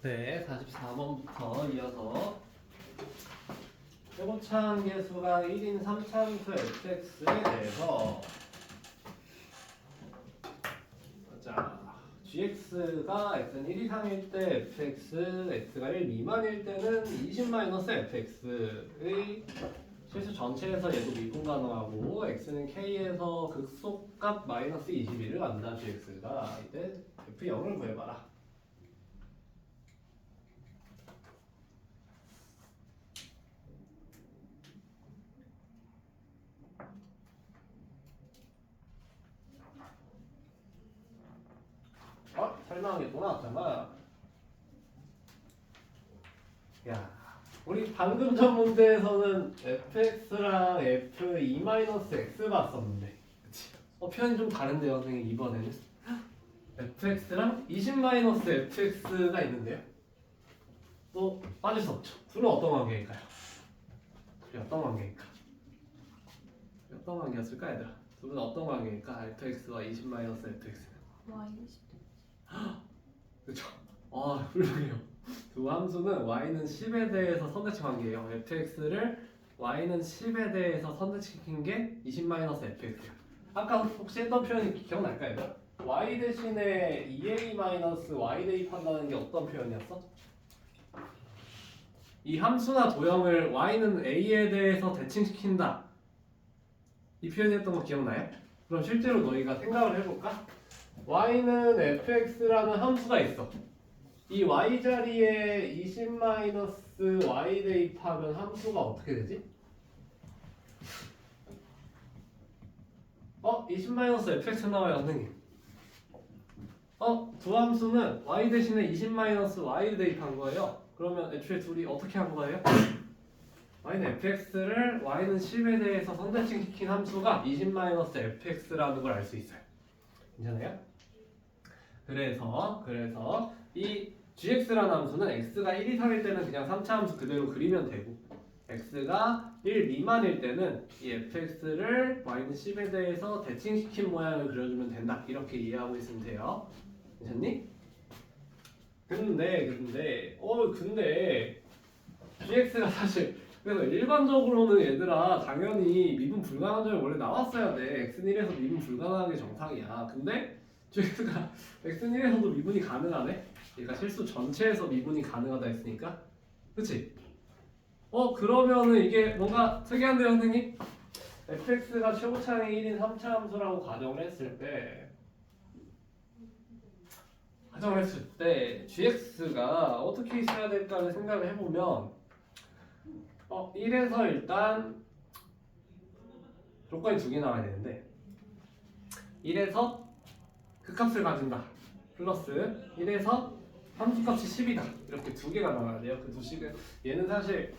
네, 44번부터 이어서 최고차항 계수가 1인 3차함수 fx에 대해서 자, gx가 x는 1 이상일 때 fx, x가 1 미만일 때는 20-fx의 실수 전체에서 얘도 미분 가능하고 x는 k에서 극소값 마이너스 21을 간다. gx가 이때 f0을 구해봐라. 설명한 게 또 나왔잖아. 야, 우리 방금 전 문제에서는 fx랑 f2-x 봤었는데, 그치? 표현이 좀 다른데요, 선생님. 이번에는 fx랑 20-fx가 있는데요. 또 빠질 수 없죠. 둘은 어떤 관계일까요? 둘이 어떤 관계일까? 어떤 관계였을까, 얘들아? 둘은 어떤 관계일까? fx와 20-fx. y는 10. 그렇죠. 훌륭해요. 두 함수는 y는 10에 대해서 선대칭 관계예요. fx를 y는 10에 대해서 선대칭인 게 20-fx야. 아까 혹시 했던 표현이 기억날까, 얘들아? y 대신에 2a-y 대입한다는 게 어떤 표현이었어? 이 함수나 도형을 y는 a에 대해서 대칭시킨다. 이 표현이었던 거 기억나요? 그럼 실제로 너희가 생각을 해볼까? y는 fx라는 함수가 있어. 이 y 자리에 20-y 대입하면 함수가 어떻게 되지? 20-fx 나와요, 선생님. 두 함수는 y 대신에 20-y 대입한 거예요. 그러면 애초에 둘이 어떻게 한 거예요? y는 fx를 y는 10에 대해서 선대칭시킨 함수가 20-fx라는 걸 알 수 있어요. 괜찮아요? 그래서 이 gx라는 함수는 x가 1 이상일 때는 그냥 3차 함수 그대로 그리면 되고, x가 1 미만일 때는 이 fx를 y는 10에 대해서 대칭시킨 모양을 그려주면 된다. 이렇게 이해하고 있으면 돼요. 괜찮니? 근데 gx가 사실 그래서 일반적으로는 얘들아 당연히 미분 불가능한 점이 원래 나왔어야 돼. x는 1에서 미분 불가능한 게 정상이야. 근데 gx가 x는 1에서도 미분이 가능하네? 그러니까 실수 전체에서 미분이 가능하다 했으니까. 그치? 그러면은 이게 뭔가 특이한데요, 선생님? fx가 최고차항이 1인 3차 함수라고 가정을 했을 때 gx가 어떻게 있어야 될까를 생각을 해보면 1에서 일단 조건이 두 개 나와야 되는데 1에서 그 값을 가진다 플러스 1에서 함수값이 10이다 이렇게 두 개가 나와야 돼요. 그 두 식은 얘는 사실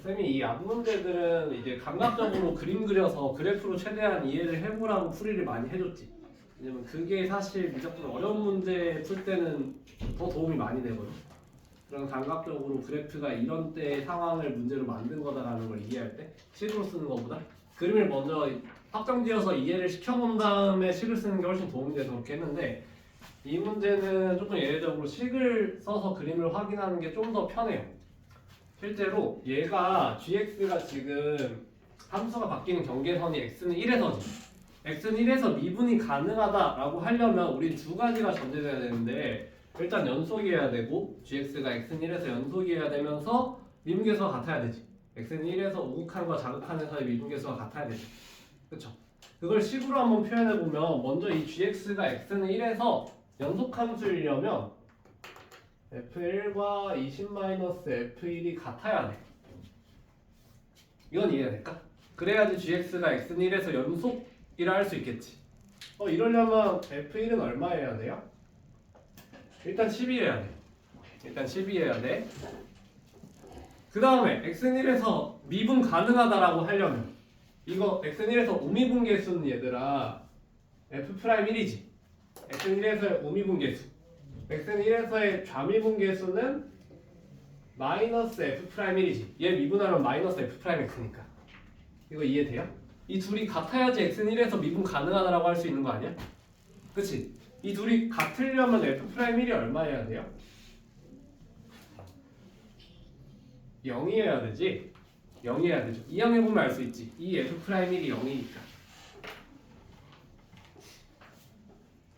쌤이 이 앞 문제들은 이제 감각적으로 그림 그려서 그래프로 최대한 이해를 해보라고 풀이를 많이 해줬지. 왜냐면 그게 사실 무조건 어려운 문제 풀 때는 더 도움이 많이 되거든. 그런 감각적으로 그래프가 이런 때의 상황을 문제로 만든 거다라는 걸 이해할 때 식으로 쓰는 것보다 그림을 먼저 확정지어서 이해를 시켜본 다음에 식을 쓰는 게 훨씬 도움이 돼서 그렇게 했는데, 이 문제는 조금 예외적으로 식을 써서 그림을 확인하는 게 좀 더 편해요. 실제로 얘가 gx가 지금 함수가 바뀌는 경계선이 x는 1에서지. x는 1에서 미분이 가능하다라고 하려면 우리 두 가지가 전제돼야 되는데, 일단 연속이어야 되고 gx가 x는 1에서 연속이어야 되면서 미분계수가 같아야 되지. x는 1에서 우극한과 자극한의 사이 미분계수가 같아야 되지. 그쵸? 그걸 식으로 한번 표현해보면 먼저 이 gx가 x는 1에서 연속함수이려면 f1과 20-f1이 같아야 돼. 이건 이해가 될까? 그래야지 gx가 x는 1에서 연속이라 할 수 있겠지. 이러려면 f1은 얼마여야 돼요? 일단 12여야 돼. 그 다음에 x는 1에서 미분 가능하다라고 하려면 이거 x는 1에서 우미분 계수는 얘들아 f'1이지. x는 1에서의 우미분 계수. x는 1에서의 좌미분 계수는 마이너스 f'1이지. 얘 미분하면 마이너스 f'x니까. 이거 이해돼요? 이 둘이 같아야지 x는 1에서 미분 가능하다라고 할 수 있는 거 아니야? 그치? 이 둘이 같으려면 f'1이 얼마여야 돼요? 0이어야 되지. 0이어야 되죠. 이항해보면 알 수 있지. 이 F'1이 0이니까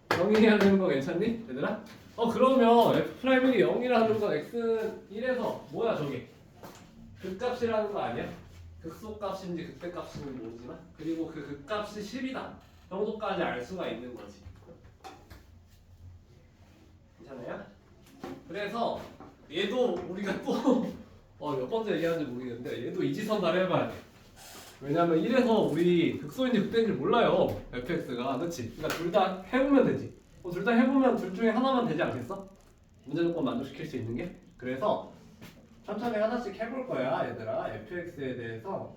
0이어야 되는 거 괜찮니? 얘들아? 그러면 F'1이 0이라는 건 X는 1에서 뭐야 저게? 극값이라는 거 아니야? 극소값인지 극대값인지 모르지만 그리고 그 극값이 10이다 정도까지 알 수가 있는 거지. 괜찮아요? 그래서 얘도 우리가 또 몇 번째 얘기하는지 모르겠는데 얘도 이지선다를 해봐야 돼. 왜냐면 1에서 우리 극소인지 극대인지 몰라요 fx가. 그치? 그러니까 둘 다 해보면 되지. 둘 다 해보면 둘 중에 하나만 되지 않겠어? 문제 조건 만족시킬 수 있는 게. 그래서 천천히 하나씩 해볼 거야 얘들아. fx에 대해서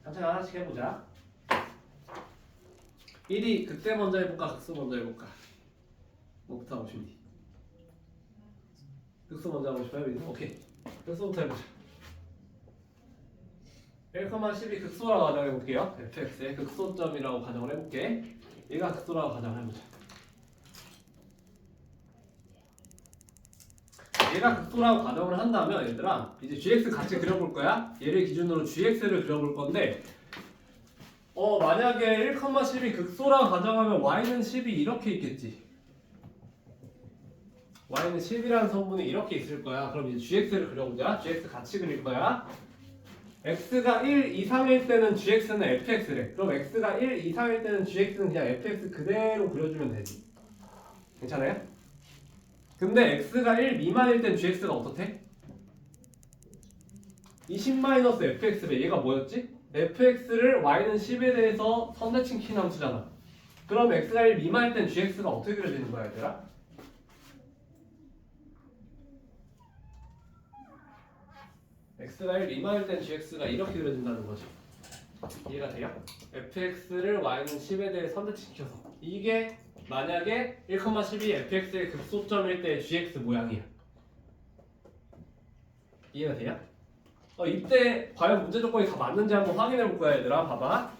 천천히 하나씩 해보자. 1이 극대 먼저 해볼까 극소 먼저 해볼까? 뭐부터 하고 싶니? 극소 먼저 하고 싶어요? 민서? 오케이 극소부터 해보자. 1,10이 극소라고 가정해볼게요. fx의 극소점이라고 가정을 해볼게. 얘가 극소라고 가정을 해보자. 얘가 극소라고 가정을 한다면 얘들아 이제 gx 같이 그려볼 거야. 얘를 기준으로 gx를 그려볼 건데 만약에 1,10이 극소라고 가정하면 y는 10이 이렇게 있겠지. y는 10이라는 성분이 이렇게 있을 거야. 그럼 이제 gx를 그려보자. gx 같이 그릴 거야. x가 1 이상일 때는 gx는 fx래. 그럼 x가 1 이상일 때는 gx는 그냥 fx 그대로 그려주면 되지. 괜찮아요? 근데 x가 1 미만일 땐 gx가 어떻대? 20-fx래. 얘가 뭐였지? fx를 y는 10에 대해서 선대칭 킨 함수잖아. 그럼 x가 1 미만일 땐 gx가 어떻게 그려지는 거야 얘들아? x가 1 미만일 땐 gx가 이렇게 그려진다는 거지. 이해가 돼요? fx를 y는 10에 대해 선대칭시켜서 이게 만약에 1,12 fx의 극소점일 때 gx 모양이야. 이해가 돼요? 이때 과연 문제 조건이 다 맞는지 한번 확인해 볼 거야 얘들아. 봐봐.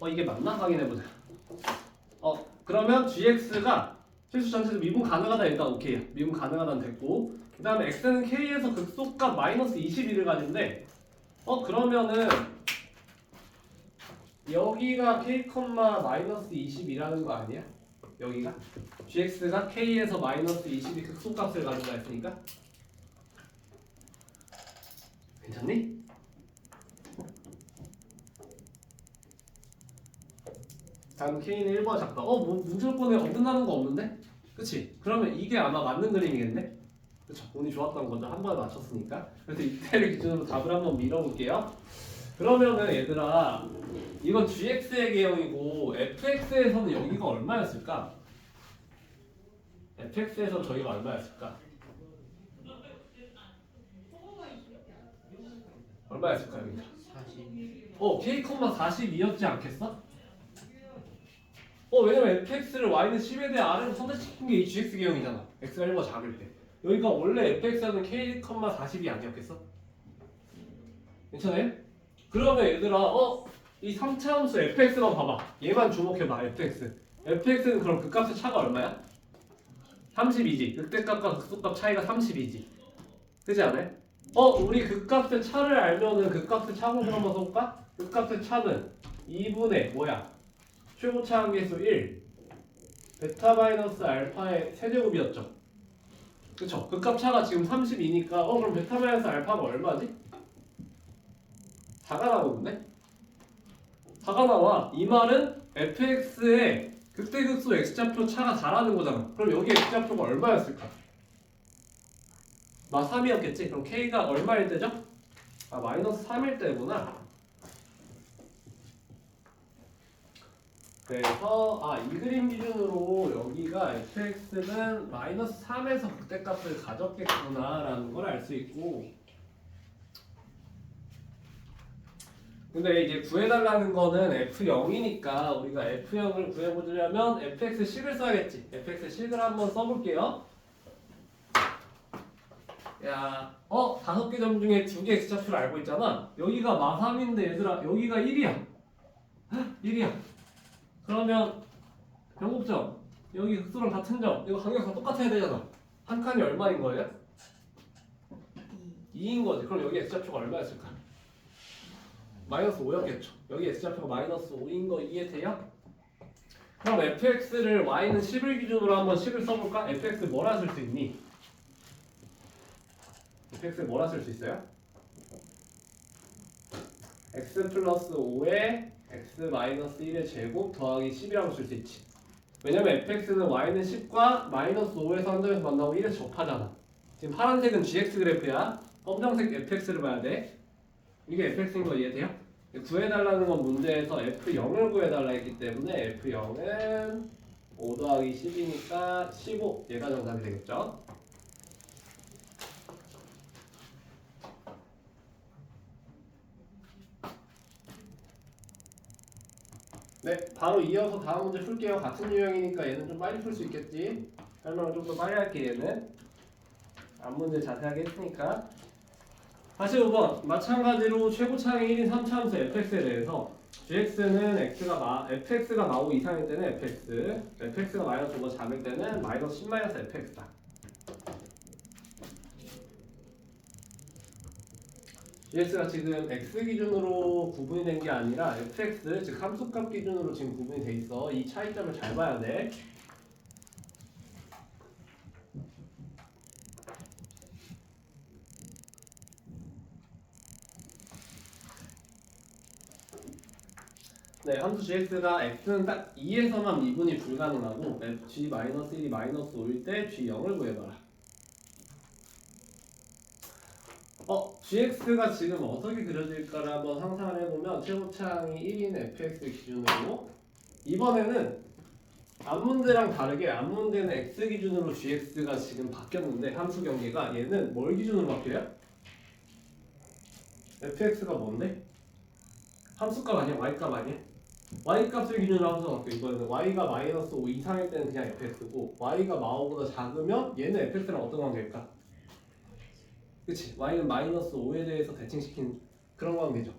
이게 맞나? 확인해 보자. 그러면 gx가 실수 전체도 미분 가능하다 일단 오케이야. 미분 가능하다는 됐고 그 다음에 x는 k에서 극소값 마이너스 21을 가진대. 그러면은 여기가 k, 마이너스 22라는 거 아니야? 여기가 gx가 k에서 마이너스 22 극소값을 가진다 했으니까 괜찮니? 다음 k는 1보다 작다. 문제 조건에 어긋나는 거 없는데? 그치? 그러면 이게 아마 맞는 그림이겠네? 그쵸? 운이 좋았던 거죠. 한 번에 맞췄으니까. 그래서 이때를 기준으로 답을 한번 밀어볼게요. 그러면은 얘들아 이건 gx의 개형이고 fx에서는 여기가 얼마였을까? fx에서 저기가 얼마였을까? 얼마였을까 여기가? 40. k, 42였지 않겠어? 왜냐면 fx를 y는 10에 대해 r을 선택시킨 게 이 gx 개형이잖아. x가 1보다 작을 때. 여기가 원래 fx는 k, 40이 아니었겠어? 괜찮아요? 그러면 얘들아 이 3차 함수 fx만 봐봐. 얘만 주목해봐. fx는 그럼 그 값의 차가 얼마야? 32지. 극대값과 극소값 차이가 32지. 그렇지 않아요? 우리 그 값의 차를 알면은 그 값의 차공을 한번 써볼까? 그 값의 차는 2분의 뭐야? 최고차 한계수 1 베타 마이너스 알파의 세제곱이었죠. 그쵸? 그 값 차가 지금 32니까 그럼 베타 마이너스 알파가 얼마지? 4가 나오는데? 4가 나와. 이 말은 fx의 극대극소 x좌표 차가 4라는 거잖아. 그럼 여기 x좌표가 얼마였을까? 3이었겠지? 그럼 k가 얼마일 때죠? 마이너스 3일 때구나. 그래서 이 그림 기준으로 여기가 fx는 마이너스 3에서 극대값을 가졌겠구나 라는 걸 알 수 있고, 근데 이제 구해달라는 거는 f0이니까 우리가 f0을 구해보려면 fx10을 써야겠지. fx10을 한번 써볼게요. 야, 5개 점 중에 2개 x좌표를 알고 있잖아. 여기가 마3인데 얘들아 여기가 1이야. 1이야. 그러면 변곡점 여기 극소랑 같은 점 이거 간격 다 똑같아야 되잖아. 한 칸이 얼마인 거예요? 2인 거지. 그럼 여기 x좌표가 얼마였을까? 마이너스 5였겠죠. 여기 x좌표가 마이너스 5인 거 이해돼요? 그럼 fx를 y는 10을 기준으로 한번 10을 써볼까? fx 뭐라 쓸 수 있니? fx 뭐라 쓸 수 있어요? x 플러스 5에 x 마이너스 1의 제곱 더하기 10이라고 쓸 수 있지. 왜냐면 fx는 y는 10과 마이너스 5에서 한 점에서 만나고 1에 접하잖아. 지금 파란색은 gx 그래프야. 검정색 fx를 봐야 돼. 이게 fx인 거 이해돼요? 구해달라는 건 문제에서 f0을 구해달라 했기 때문에 f0은 5 더하기 10이니까 15. 얘가 정답이 되겠죠? 네, 바로 이어서 다음 문제 풀게요. 같은 유형이니까 얘는 좀 빨리 풀 수 있겠지? 설명을 좀 더 빨리 할게 얘는. 앞 문제 자세하게 했으니까. 45번 마찬가지로 최고차항이 1인 3차함수 fx에 대해서 gx는 fx가 마오 이상일 때는 fx가 마이너스 5가 작을 때는 마이너스 10 마이너스 fx다. gx가 지금 x 기준으로 구분이 된 게 아니라 fx 즉 함수값 기준으로 지금 구분이 돼 있어. 이 차이점을 잘 봐야 돼. 네, 함수 gx가 x는 딱 2에서만 미분이 불가능하고 g-1이 마이너스 5일 때 g0을 구해봐라. gx가 지금 어떻게 그려질까를 한번 상상을 해보면 최고차항이 1인 fx 기준으로 이번에는 앞문제랑 다르게 앞문제는 x 기준으로 gx가 지금 바뀌었는데 함수 경계가 얘는 뭘 기준으로 바뀌어요? fx가 뭔데? 함수값 아니야? y값 아니야? y값을 기준으로 함수가 바뀌어. 이거는 y가 마이너스 5 이상일 때는 그냥 fx고 y가 마오보다 작으면 얘는 fx랑 어떤 관계일까? 그치? y는 마이너스 5에 대해서 대칭시킨 그런 관계죠.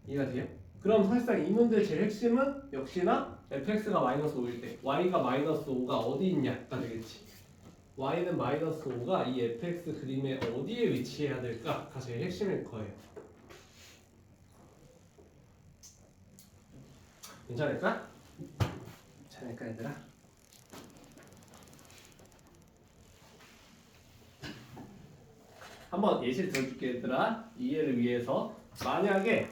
이해가 돼요? 그럼 사실상 이 문제의 제일 핵심은 역시나 fx가 마이너스 5일 때 y가 마이너스 5가 어디 있냐가 되겠지. y는 마이너스 5가 이 fx 그림에 어디에 위치해야 될까가 제일 핵심일 거예요. 괜찮을까? 괜찮을까 얘들아? 한번 예시를 들어줄게 얘들아. 이해를 위해서. 만약에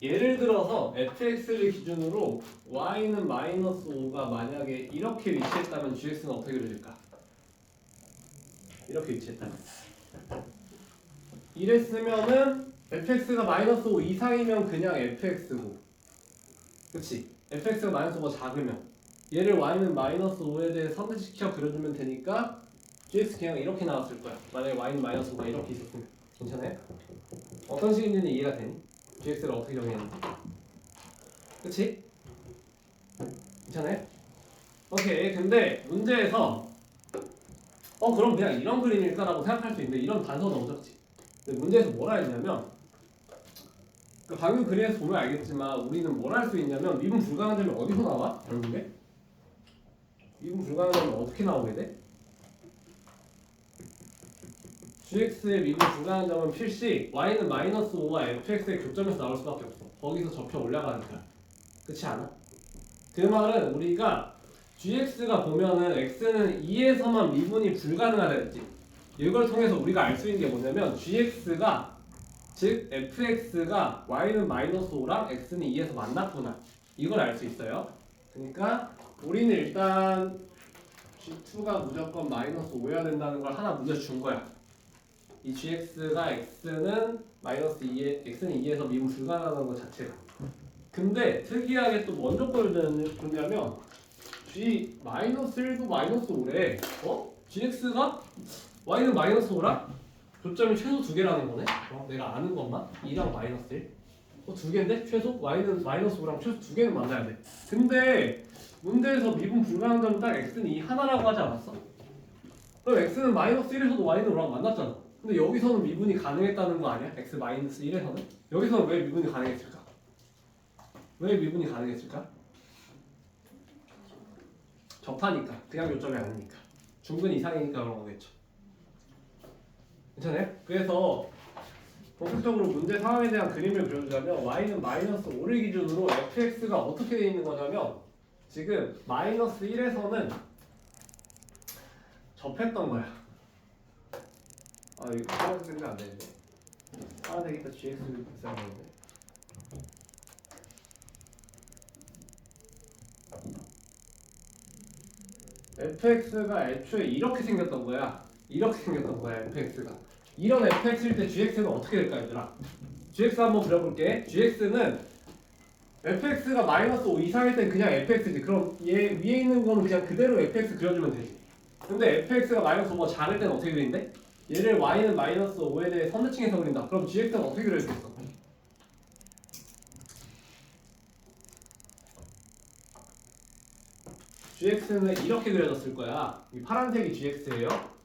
예를 들어서 fx를 기준으로 y는 마이너스 5가 만약에 이렇게 위치했다면 gx는 어떻게 그려질까? 이렇게 위치했다면 이랬으면은 fx가 마이너스 5 이상이면 그냥 fx고, 그치? fx가 마이너스 5가 작으면 얘를 y는 마이너스 5에 대해 선택시켜 그려주면 되니까 gx 그냥 이렇게 나왔을 거야. 만약에 y는 마이너스 5가 이렇게 있었으면. 괜찮아요? 어떤 식인지는 이해가 되니? gx를 어떻게 정의했는지. 그치? 괜찮아요? 오케이. 근데 문제에서 그럼 그냥 이런 그림일까라고 생각할 수 있는데 이런 단서가 너무 적지. 근데 문제에서 뭐라 했냐면 방금 그림에서 보면 알겠지만 우리는 뭘 할 수 있냐면 미분 불가능한 점이 어디서 나와? 결국에? 미분 불가능한 점이 어떻게 나오게 돼? gx의 미분 불가능한 점은 필시 y는 마이너스 5와 fx의 교점에서 나올 수밖에 없어. 거기서 접혀 올라가니까. 그렇지 않아? 그 말은 우리가 gx가 보면은 x는 2에서만 미분이 불가능하다 했지. 이걸 통해서 우리가 알 수 있는 게 뭐냐면 gx가 즉 fx가 y는 마이너스 5랑 x는 2에서 만났구나. 이걸 알 수 있어요. 그러니까 우리는 일단 g2가 무조건 마이너스 5여야 된다는 걸 하나 문제 준 거야. 이 gx가 x는 마이너스 2에 x는 2에서 미분 불가능하다는 것 자체가. 근데 특이하게 또 먼저 걸 줬냐면 g 마이너스 1도 마이너스 5래. gx가 y는 마이너스 5랑 교점이 최소 2개라는 거네. 내가 아는 것만 2랑 마이너스 1. 두 개인데 최소 y는 마이너스 5랑 최소 2개는 만나야 돼. 근데 문제에서 미분 불가능한 점은 딱 x는 2 하나라고 하지 않았어? 그럼 x는 마이너스 1에서도 y는 5랑 만났잖아. 근데 여기서는 미분이 가능했다는 거 아니야? x 마이너스 1에서는? 여기서는 왜 미분이 가능했을까? 왜 미분이 가능했을까? 접하니까. 그냥 요점이 아니니까. 중근 이상이니까 그런 거겠죠. 괜찮아요? 그래서 본격적으로 문제 상황에 대한 그림을 그려주자면 y는 마이너스 5를 기준으로 fx가 어떻게 되어 있는 거냐면 지금 마이너스 1에서는 접했던 거야. 아 이거 파란색 그리면 안 되는데. 파란색 이따 gx를 써야 되는데. fx가 애초에 이렇게 생겼던 거야. 이렇게 생겼던 거야 fx가. 이런 fx일 때 gx는 어떻게 될까 얘들아? gx 한번 그려볼게. gx는 fx가 마이너스 5 이상일 땐 그냥 fx지. 그럼 얘 위에 있는 거는 그냥 그대로 fx 그려주면 되지. 근데 fx가 마이너스 5가 작을 땐 어떻게 그린대? 얘를 y는 마이너스 5에 대해 선대칭해서 그린다. 그럼 gx는 어떻게 그려야겠어? gx는 이렇게 그려졌을 거야. 이 파란색이 gx예요.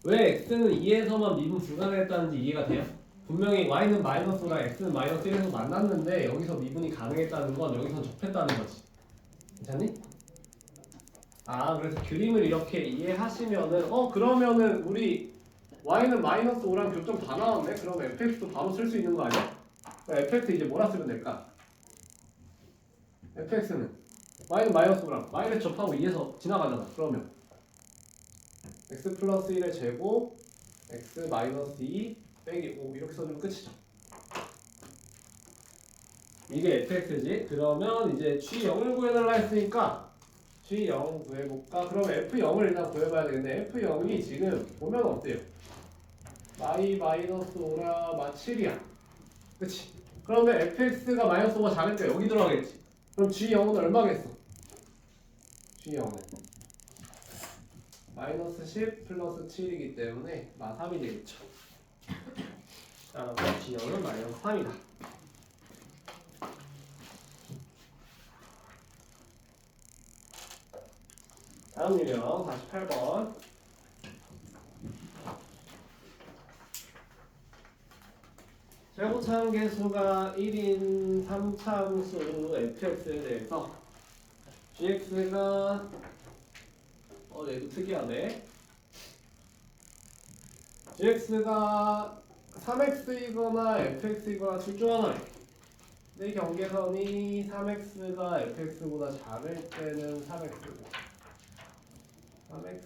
왜 x는 2에서만 미분 불가능했다는지 이해가 돼요? 분명히 y는 마이너스 5랑 x는 마이너스 1에서 만났는데 여기서 미분이 가능했다는 건 여기서 접했다는 거지. 괜찮니? 아 그래서 그림을 이렇게 이해하시면은 그러면은 우리 y는 마이너스 5랑 교점 다 나왔네? 그럼 fx도 바로 쓸 수 있는 거 아니야? fx 이제 뭐라 쓰면 될까? fx는 y는 마이너스 5랑 마이너스 접하고 2에서 지나가잖아. 그러면 x 플러스 1의 제곱 x 마이너스 2 빼기 5 이렇게 써주면 끝이죠. 이게 fx지. 그러면 이제 g0을 구해달라 했으니까 g0 구해볼까? 그럼 f0을 일단 구해봐야 되겠네. f0이 지금 보면 어때요? 마이너스 5라 7이야. 그치? 그러면 fx가 마이너스 5가 작을 때 여기 들어가겠지. 그럼 g0은 얼마겠어? g0은 마이너스 10 플러스 7이기 때문에 3이 되겠죠. 자, g0은 마이너스 3이다. 다음 유형 48번. 최고차함계수가 1인 3차함수 fx에 대해서 gx가 얘도 특이하네. gx가 3x이거나 fx이거나 둘 중 하나래. 내 경계선이 3x가 fx보다 작을 때는 3x고 3x가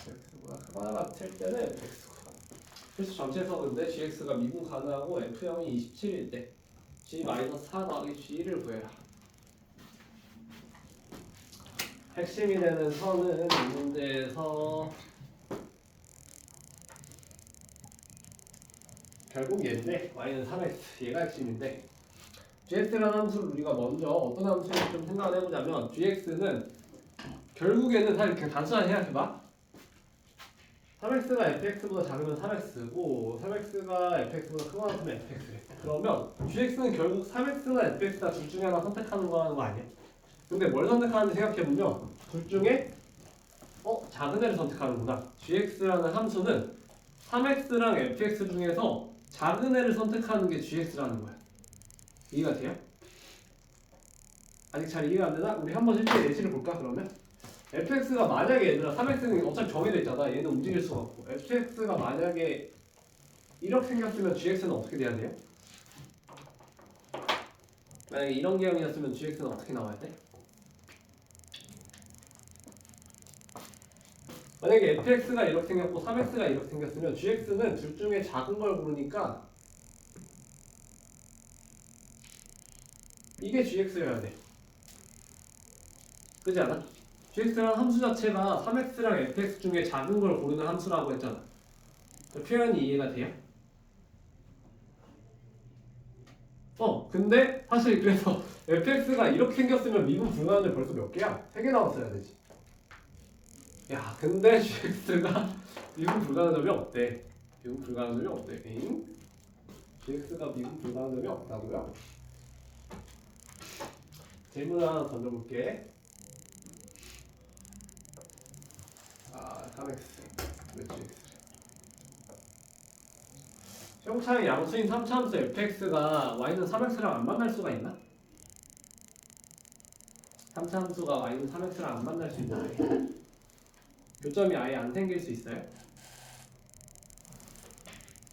fx보다 크거나 같을 때는 fx고. 그래서 전체에서 근데 gx가 미분 가능하고 f0이 27일 때 g-4 더하기 g1을 구해라. 핵심이 되는 선은 이 문제에서 결국 얘인데 y는 3x 얘가 핵심인데 gx라는 함수를 우리가 먼저 어떤 함수인지 좀 생각을 해보자면 gx는 결국에는 사실 그냥 단순하게 생각해봐. 3x가 fx보다 작으면 3x고 3x가 fx보다 크거나 같으면 fx래. 그러면 gx는 결국 3x나 fx다 둘 중에 하나 선택하는 거라는 거 아니야? 근데 뭘 선택하는지 생각해보면 둘 중에 작은 애를 선택하는구나. gx라는 함수는 3x랑 fx 중에서 작은 애를 선택하는 게 gx라는 거야. 이해가 돼요? 아직 잘 이해가 안 되나? 우리 한번 실제 예시를 볼까 그러면? fx가 만약에 얘들아 3x는 어차피 정해져 있잖아. 얘는 움직일 수가 없고 fx가 만약에 이렇게 생겼으면 gx는 어떻게 돼야 돼요? 만약에 이런 개형이었으면 gx는 어떻게 나와야 돼? 만약에 fx가 이렇게 생겼고 3x가 이렇게 생겼으면 gx는 둘 중에 작은 걸 고르니까 이게 gx여야 돼. 그렇지 않아? gx라는 함수 자체가 3x랑 fx 중에 작은 걸 고르는 함수라고 했잖아. 표현이 이해가 돼요? 근데 사실 그래서 fx가 이렇게 생겼으면 미분 불가능이 벌써 몇 개야? 3개 나왔어야 되지. 야, 근데 gx가 미분 불가능한 점이 없대. 미분 불가능한 점이 없대. gx가 미분 불가능한 점이 없다고요? 질문 하나 던져볼게. 3x 왜 gx래? 최고차의 양수인 3차함수 fx가 y는 3x랑 안 만날 수가 있나? 3차함수가 y는 3x랑 안 만날 수 있는데 교점이 아예 안 생길 수 있어요?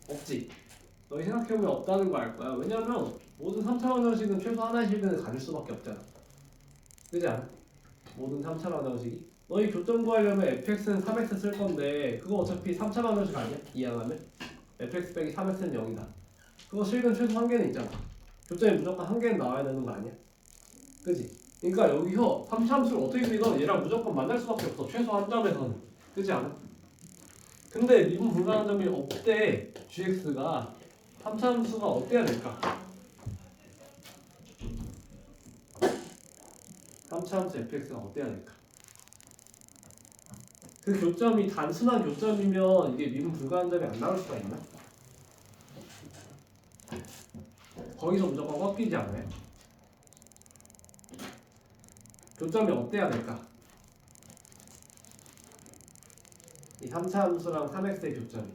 없지. 너희 생각해보면 없다는 거 알 거야. 왜냐면 모든 3차 방정식은 최소 하나의 실근을 가질 수밖에 없잖아. 그지 않아? 모든 3차 방정식이. 너희 교점 구하려면 fx는 3x 쓸 건데 그거 어차피 3차 방정식 아니야? 이항하면 fx 빼기 3x는 0이다. 그거 실근 최소 한 개는 있잖아. 교점이 무조건 한 개는 나와야 되는 거 아니야? 그지? 그러니까 여기서 3차 함수를 어떻게 쓰든 얘랑 무조건 만날 수밖에 없어. 최소 한 점에서는. 그지 않아? 근데 미분 불가한 점이 없대. gx가 3차 함수가 어때야 될까? 3차 함수 fx가 어때야 될까? 그 교점이 단순한 교점이면 이게 미분 불가한 점이 안 나올 수가 있나? 거기서 무조건 꺾이지 않아요? 교점이 어때야 될까? 이 3차 함수랑 3x의 교점이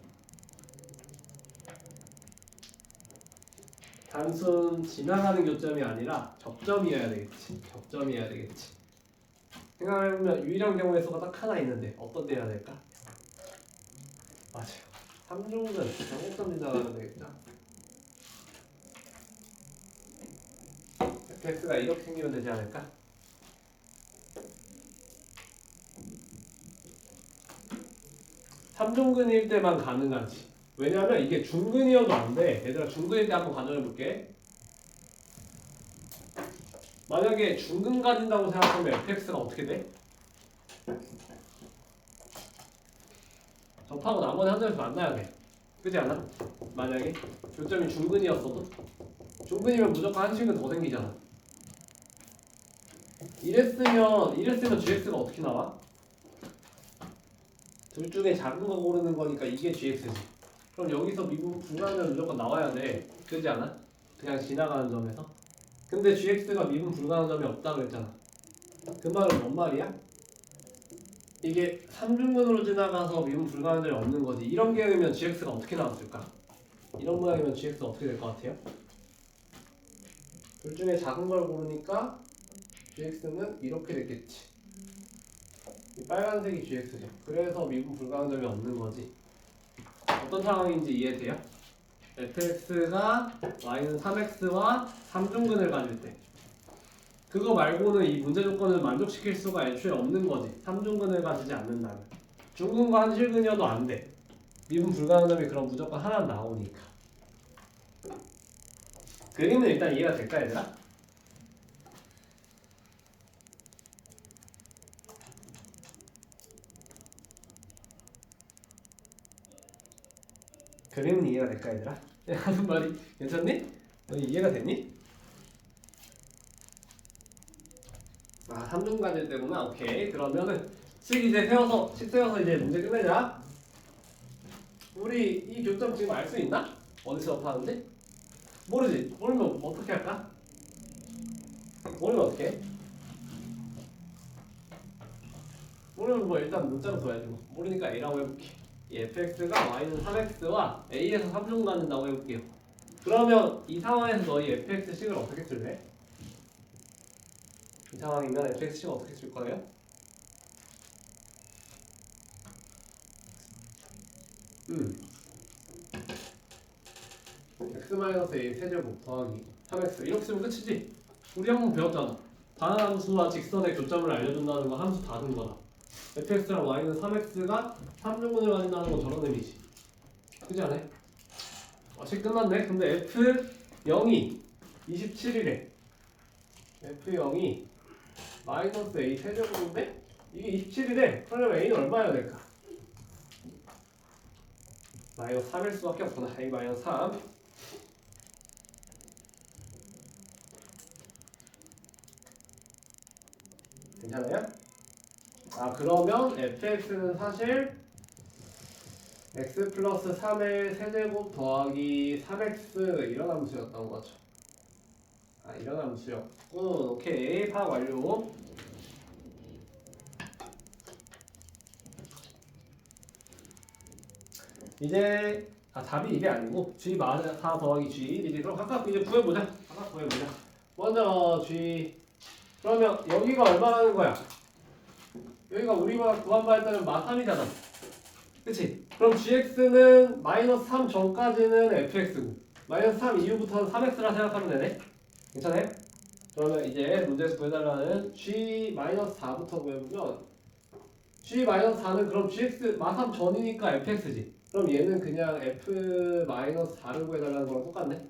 단순 지나가는 교점이 아니라 접점이어야 되겠지. 접점이어야 되겠지. 생각해보면 유일한 경우의 수가 딱 하나 있는데 어떤 데 해야 될까? 맞아요. 3중은 정곡점 지나가면 되겠죠. fx가 이렇게 생기면 되지 않을까? 삼중근일 때만 가능하지. 왜냐면 이게 중근이어도 안 돼. 얘들아 중근일 때 한번 가정해볼게. 만약에 중근 가진다고 생각하면 fx가 어떻게 돼? 접하고 나머지 한 점에서 만나야 돼. 그지 않아? 만약에 교점이 중근이었어도 중근이면 무조건 한 식은 더 생기잖아. 이랬으면 gx가 어떻게 나와? 둘 중에 작은 거 고르는 거니까 이게 gx지. 그럼 여기서 미분 불가하면 무조건 나와야 돼. 그지 않아? 그냥 지나가는 점에서. 근데 gx가 미분 불가한 점이 없다 그랬잖아. 그 말은 뭔 말이야? 이게 3중근으로 지나가서 미분 불가한 점이 없는 거지. 이런 경우면 gx가 어떻게 나왔을까? 이런 모양이면 gx가 어떻게 될 것 같아요? 둘 중에 작은 걸 고르니까 gx는 이렇게 됐겠지. 이 빨간색이 gx죠. 그래서 미분 불가한 점이 없는 거지. 어떤 상황인지 이해돼요? fx가 y는 3x와 3중근을 가질 때 그거 말고는 이 문제 조건을 만족시킬 수가 애초에 없는 거지. 3중근을 가지지 않는다면. 중근과 한실근이어도 안 돼. 미분 불가한 점이 그럼 무조건 하나 나오니까. 그림은 일단 이해가 될까 얘들아? 그림은 이해가 될까 얘들아? 하는 말이 괜찮니? 너 이해가 됐니? 아 3중 가질 때구나. 오케이. 그러면은 식 세워서 이제 문제 끝내자. 우리 이 교점 지금 알 수 있나? 어디서 접하는지? 모르지? 모르면 어떻게 할까? 모르면 어떻게 해? 모르면 뭐 일단 문자로 둬야지 뭐. 모르니까 A라고 해볼게. 이 fx가 y는 3x와 A에서 3중 갖는다고 해볼게요. 그러면 이 상황에서 너희 fx식을 어떻게 쓸래? 이 상황이면 fx식 어떻게 쓸 거예요? x-a 세제곱 더하기 3x 이렇게 쓰면 끝이지? 우리 한번 배웠잖아. 반함수와 직선의 교점을 알려준다는 거 함수 다 든 거다. fx랑 y는 3x가 3중근을 가진다는 건 저런 의미지. 그지 않아? 식 끝났네. 근데 f0이 27이래. f0이 마이너스 a 세제곱인데 이게 27이래. 그러면 a는 얼마여야 될까? 마이너스 3일 수밖에 없구나. a 마이너스 3. 괜찮아요? 아 그러면 fx는 사실 x 플러스 3의 세제곱 더하기 3x 이런 함수였던 거죠. 아 이런 함수였고 오케이 파악 완료. 이제 답이 이게 아니고 g 마이너스 4 더하기 g 이제 그럼 각각 이제 구해보자. 각각 구해보자. 먼저 g 그러면 여기가 얼마라는 거야? 여기가 우리가 구한 바 했다는 마 3이잖아. 그치? 그럼 gx는 마이너스 3 전까지는 fx고 마이너스 3 이후부터는 3x라 생각하면 되네. 괜찮아요? 그러면 이제 문제에서 구해달라는 g-4부터 구해보면 g-4는 그럼 gx 마3 전이니까 fx지. 그럼 얘는 그냥 f-4를 구해달라는 거랑 똑같네.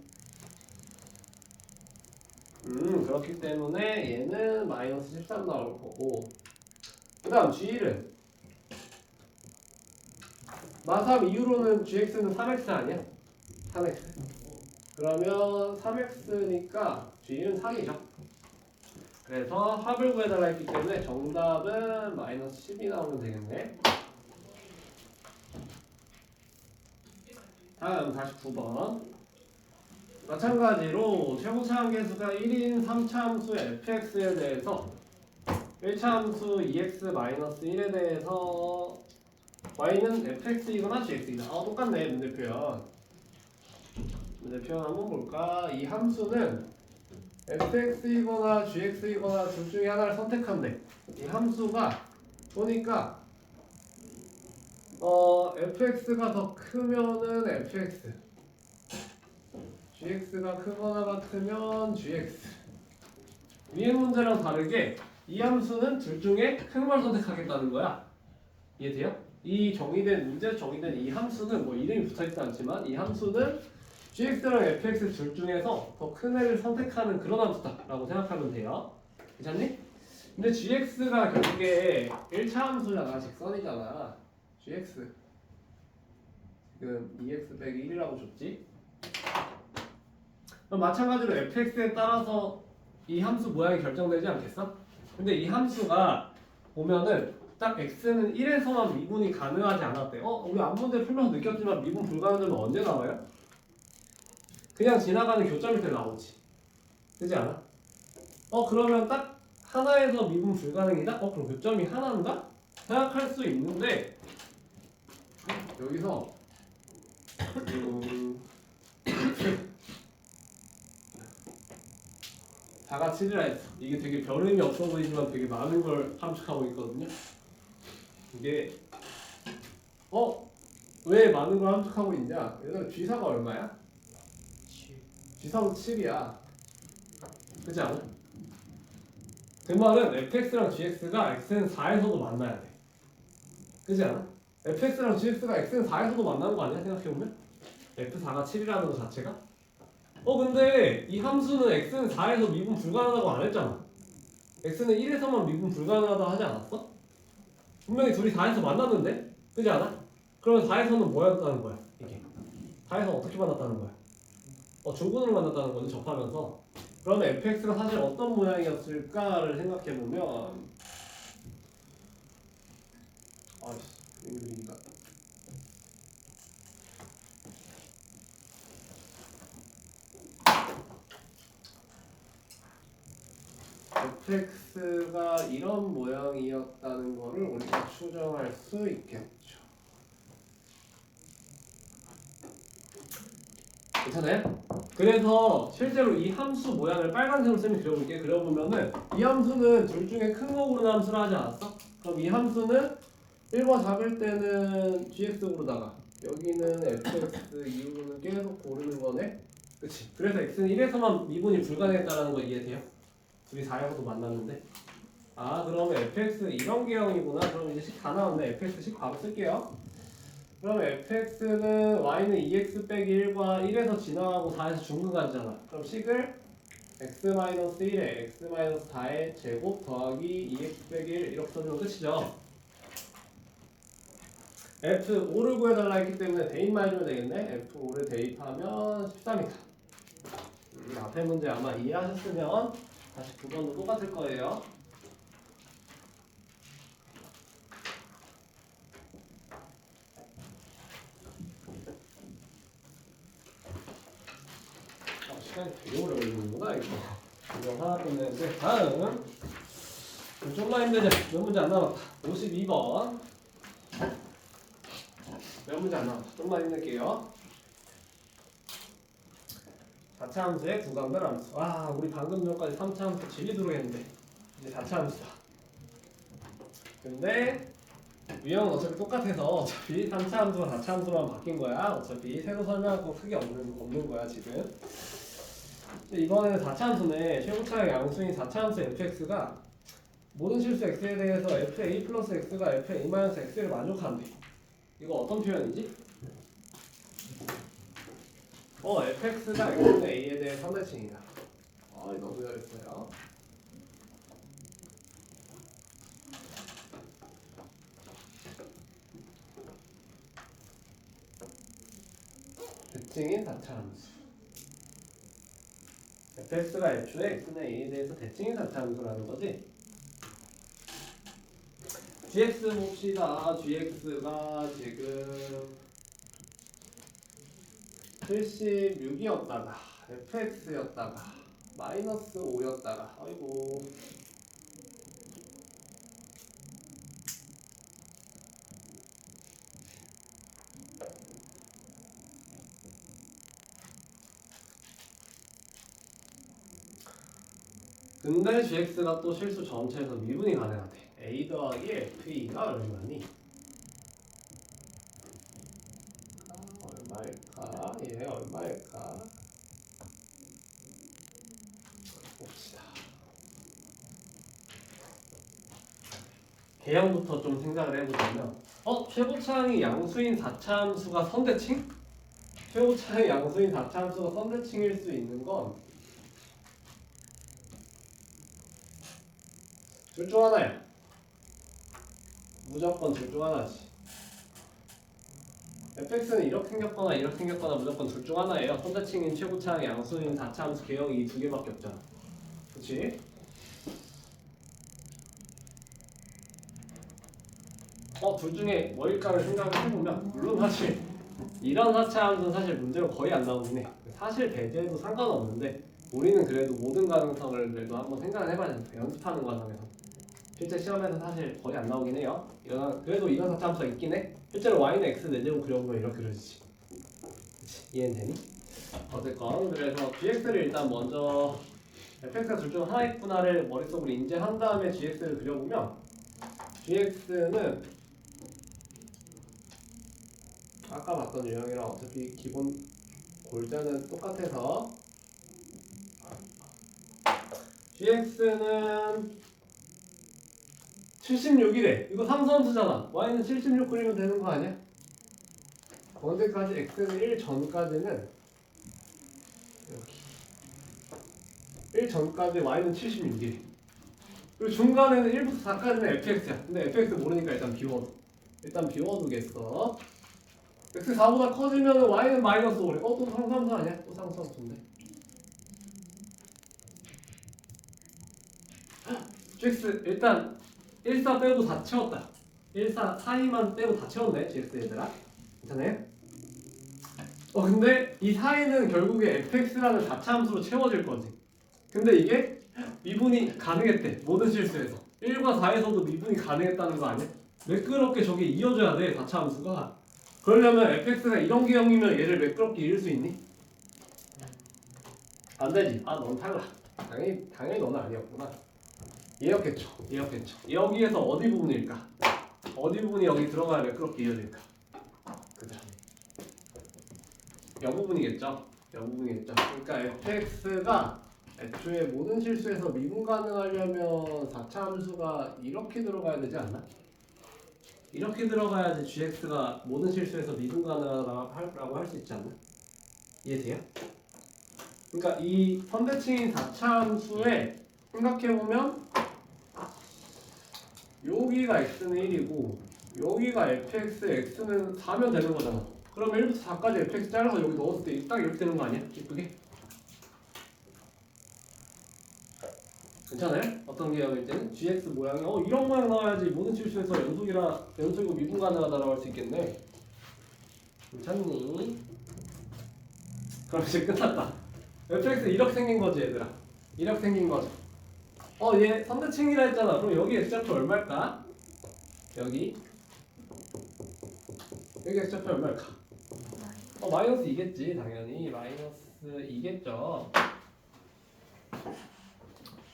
그렇기 때문에 얘는 마이너스 13 나올 거고 그 다음 g는 마3 이후로는 gx는 3x 아니야? 3x 그러면 3x니까 g는 3이죠. 그래서 합을 구해달라 했기 때문에 정답은 마이너스 10이 나오면 되겠네. 다음 49번 마찬가지로 최고차함계수가 1인 3차함수 fx에 대해서 1차함수 2x-1에 대해서 y는 fx이거나 gx이다. 똑같네. 문제표현 한번 볼까? 이 함수는 fx이거나 gx이거나 둘 중에 하나를 선택한대. 이 함수가 보니까 fx가 더 크면은 fx, gx가 크거나 같으면 gx. 위의 문제랑 다르게 이 함수는 둘 중에 큰 걸 선택하겠다는 거야. 이해돼요? 이 정의된 문제 정의된 이 함수는 뭐 이름이 붙어있지 않지만 이 함수는 gx랑 fx 둘 중에서 더 큰 애를 선택하는 그런 함수다라고 생각하면 돼요. 괜찮니? 근데 gx가 결국에 1차 함수잖아. 직선이잖아. gx 지금 2x 빼기 1이라고 줬지? 그럼 마찬가지로 fx에 따라서 이 함수 모양이 결정되지 않겠어? 근데 이 함수가 보면은 딱 x는 1에서만 미분이 가능하지 않았대. 우리 앞문제 풀면서 느꼈지만 미분 불가능은 언제 나와요? 그냥 지나가는 교점일 때 나오지. 그렇지 않아? 그러면 딱 하나에서 미분 불가능이다? 그럼 교점이 하나인가? 생각할 수 있는데 여기서 4가 7이라 했어. 이게 되게 별 의미 없어 보이지만 되게 많은 걸 함축하고 있거든요. 이게 왜 많은 걸 함축하고 있냐? 얘는 G사가 얼마야? G사도 7이야. 그렇지 않아? 그 말은 fx랑 gx가 x는 4에서도 만나야 돼. 그렇지 않아? fx랑 gx가 x는 4에서도 만나는 거 아니야? 생각해보면? f4가 7이라는 거 자체가? 근데 이 함수는 x는 4에서 미분 불가능하다고 안 했잖아. x는 1에서만 미분 불가능하다고 하지 않았어? 분명히 둘이 4에서 만났는데? 그렇지 않아? 그러면 4에서는 뭐였다는 거야? 이게 4에서 어떻게 만났다는 거야? 중근으로 만났다는 거지, 접하면서. 그러면 fx가 사실 어떤 모양이었을까를 생각해보면 이거 fx가 이런 모양이었다는 거를 우리가 추정할 수 있겠죠. 괜찮아요? 그래서 실제로 이 함수 모양을 빨간색으로 쌤이 그려볼게. 그려보면은 이 함수는 둘 중에 큰 거 고르는 함수라 하지 않았어? 그럼 이 함수는 1과 작을 때는 gx 고르다가 여기는 fx 이후로는 계속 고르는 거네? 그치? 그래서 x는 1에서만 미분이 불가능했다는 거 이해돼요? 둘이 4에서도 만났는데 그러면 fx 이런 계형이구나. 그럼 이제 식 다 나왔네. fx식 바로 쓸게요. 그럼 fx는 y는 2x 빼기 1과 1에서 지나가고 4에서 중근까지잖아. 그럼 식을 x-1에 x-4의 제곱 더하기 2x 빼기 1 이렇게 써주면 끝이죠. f5를 구해달라 했기 때문에 대입만 해주면 되겠네. f5를 대입하면 13이다. 앞에 문제 아마 이해하셨으면 다시 9번도 똑같을 거예요. 시간이 되게 오래 걸리는구나 이거. 이거 하나 끝내는데 다음 좀만 힘들죠. 몇 문제 안 남았다. 52번 몇 문제 안 남았다. 좀만 힘낼게요. 4차 함수의 구간별 함수. 우리 방금 전까지 3차 함수 질리도록 했는데 이제 4차 함수다. 근데 유형은 어차피 똑같아서 어차피 3차 함수랑 4차 함수로만 바뀐 거야. 어차피 새로 설명할 거 크게 없는 거야 지금. 이번에는 4차 함수네. 최고차의 양수인 4차 함수 fx가 모든 실수 x에 대해서 fa 플러스 x가 fa 마이너스 x를 만족한대. 이거 어떤 표현이지? fx가 x분의 a에 대해 상대칭이다. 이거 너무 잘했어요. 대칭인 4차 함수. fx가 애초에 x분의 a에 대해서 대칭인 4차 함수라는 거지. gx 봅시다. gx가 지금 76이었다가 fx였다가 마이너스 5였다가 아이고 근데 gx가 또 실수 전체에서 미분이 가능하대. a 더하기 f가 얼마니? 얼마일까? 얘 얼마일까? 봅시다. 개형부터 좀 생각을 해보자면 최고차항이 양수인 4차 함수가 선대칭? 최고차항이 양수인 4차 함수가 선대칭일 수 있는 건 둘 중 하나야. 무조건 둘 중 하나지. fx는 이렇게 생겼거나 이렇게 생겼거나 무조건 둘 중 하나예요. 선대칭인 최고차항 양수인 4차 함수 개형이 이 두 개밖에 없잖아. 그치? 둘 중에 뭐일까를 생각을 해보면 물론 사실 이런 4차 함수는 사실 문제로 거의 안 나오긴 해. 사실 배제해도 상관없는데 우리는 그래도 모든 가능성을 그래도 한번 생각을 해봐야 됩니다. 연습하는 과정에서. 실제 시험에서 사실 거의 안 나오긴 해요. 그래도 이런 4차 함수가 있긴 해. 실제로 y는 x 4제곱 그려보면 이렇게 그려지지. 그치? 이해는 되니? 어쨌건 그래서 gx를 일단 먼저 fx가 둘 중 하나 있구나를 머릿속으로 인지한 다음에 gx를 그려보면 gx는 아까 봤던 유형이랑 어차피 기본 골자는 똑같아서 gx는 76이래. 이거 상수함수잖아. y는 76 그리면 되는 거 아니야? 언제까지 x는 1 전까지는 여기 1 전까지 y는 76이래. 그리고 중간에는 1부터 4까지는 fx야. 근데 fx 모르니까 일단 비워둬. 일단 비워두겠어. x 4보다 커지면 y는 마이너스 5래. 또 상수함수 아니야? 또 상수함수인데. gx 일단 1, 4 빼고 다 채웠다. 1, 4, 4위만 빼고 다 채웠네. gx 얘들아. 괜찮아요? 근데 이 4위는 결국에 fx라는 4차 함수로 채워질 거지. 근데 이게 미분이 가능했대. 모든 실수에서. 1과 4에서도 미분이 가능했다는 거 아니야? 매끄럽게 저게 이어져야 돼. 4차 함수가. 그러려면 fx가 이런 개형이면 얘를 매끄럽게 이을 수 있니? 안 되지. 넌 탈락. 당연히 너는 아니었구나. 얘였겠죠. 여기에서 어디 부분일까? 어디 부분이 여기 들어가야 매끄럽게 이어질까? 그죠? 여 부분이겠죠. 그러니까 fx가 애초에 모든 실수에서 미분 가능하려면 4차 함수가 이렇게 들어가야 되지 않나? 이렇게 들어가야지 gx가 모든 실수에서 미분 가능하다고 할 수 있지 않나? 이해돼요? 그러니까 이 선대칭인 4차 함수에 생각해보면 여기가 x는 1이고 여기가 fx, x는 4면 되는 거잖아. 그러면 1부터 4까지 fx 잘라서 여기 넣었을 때 딱 이렇게 되는 거 아니야? 이쁘게? 괜찮아요? 어떤 개형일 때는 gx 모양이 이런 모양 나와야지 모든 실수에서 연속이고 미분 가능하다라고 할 수 있겠네. 괜찮니? 그럼 이제 끝났다. fx 이렇게 생긴 거지 얘들아. 이렇게 생긴 거죠. 얘 선대칭이라 했잖아. 그럼 여기 x좌표 얼마일까? 여기 x좌표 얼마일까? 마이너스 2겠지 당연히. 마이너스 2겠죠.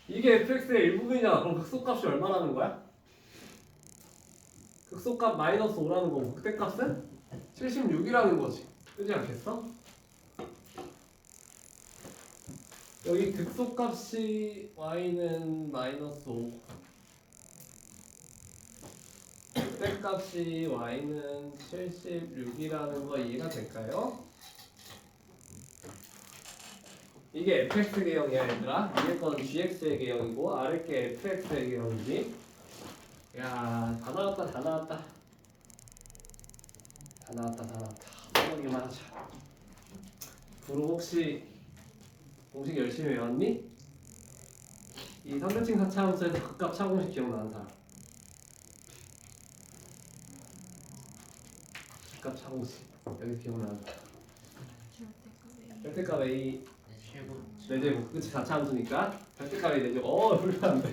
이게 fx의 일부분이잖아. 그럼 극소값이 얼마라는 거야? 극소값 마이너스 5라는 거고 극대값은 76이라는 거지. 그지 않겠어? 여기 극소값이 y는 마이너스 5, 극대값이 y는 76이라는 거 이해가 될까요? 이게 fx 개형이야 얘들아. 위에 건 gx의 개형이고 아래 게 fx의 개형이지. 야, 다 나왔다 다 나왔다 다 나왔다 다 나왔다. 써보기만 하자. 구로 혹시 공식 열심히 외웠니? 이 선대칭 사차함수에서 극값 차공식 기억나는 사람? 극값 차공식 여기 기억나는 사람? 절대값 A 내제곱 그치 4차함수니까 절대값 A 내제곱 훌륭한데.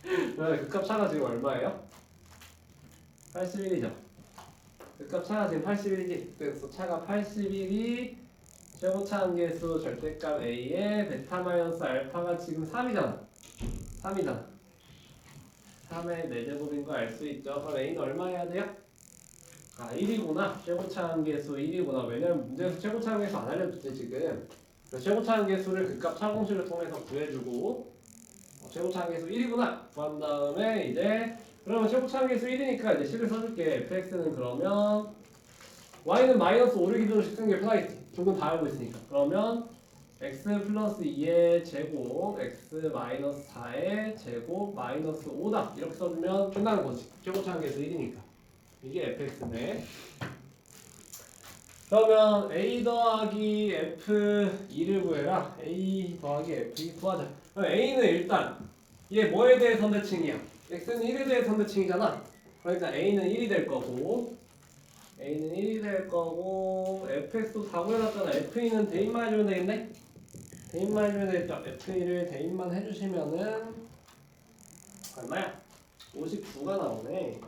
그다음에 극값 차가 지금 얼마예요? 81이죠. 극값 차가 지금 81이지. 그래서 차가 81이 최고차 한계수 절대값 A의 베타 마이너스 알파가 지금 3이잖아. 3이잖아. 3의 4제곱인 거 알 수 있죠. 그럼 A는 얼마 해야 돼요? 아 1이구나. 최고차 한계수 1이구나. 왜냐면 문제에서 최고차 한계수 안 알려줬지 지금. 그래서 최고차 한계수를 극값 차공식을 통해서 구해주고 최고차 한계수 1이구나. 구한 다음에 이제 그러면 최고차 한계수 1이니까 이제 식을 써줄게. fx는 그러면 y는 마이너스 5를 기준으로 식 쓰는 게 편하겠지. 조금 다 알고 있으니까. 그러면 x 플러스 2의 제곱 x 마이너스 4의 제곱 마이너스 5다. 이렇게 써주면 끝나는 거지. 최고차 한계수 1이니까. 이게 fx네. 그러면 a 더하기 f2를 구해라. a 더하기 f2 구하자. 그럼 a는 일단 얘 뭐에 대해 선대칭이야? x는 1에 대해 선대칭이잖아. 그러니까 a는 1이 될 거고 a는 1이 될 거고 fx도 4 구해놨잖아. f2는 대입만 해주면 되겠네? 대입만 해주면 되겠죠. f2를 대입만 해주시면은 얼마야? 59가 나오네.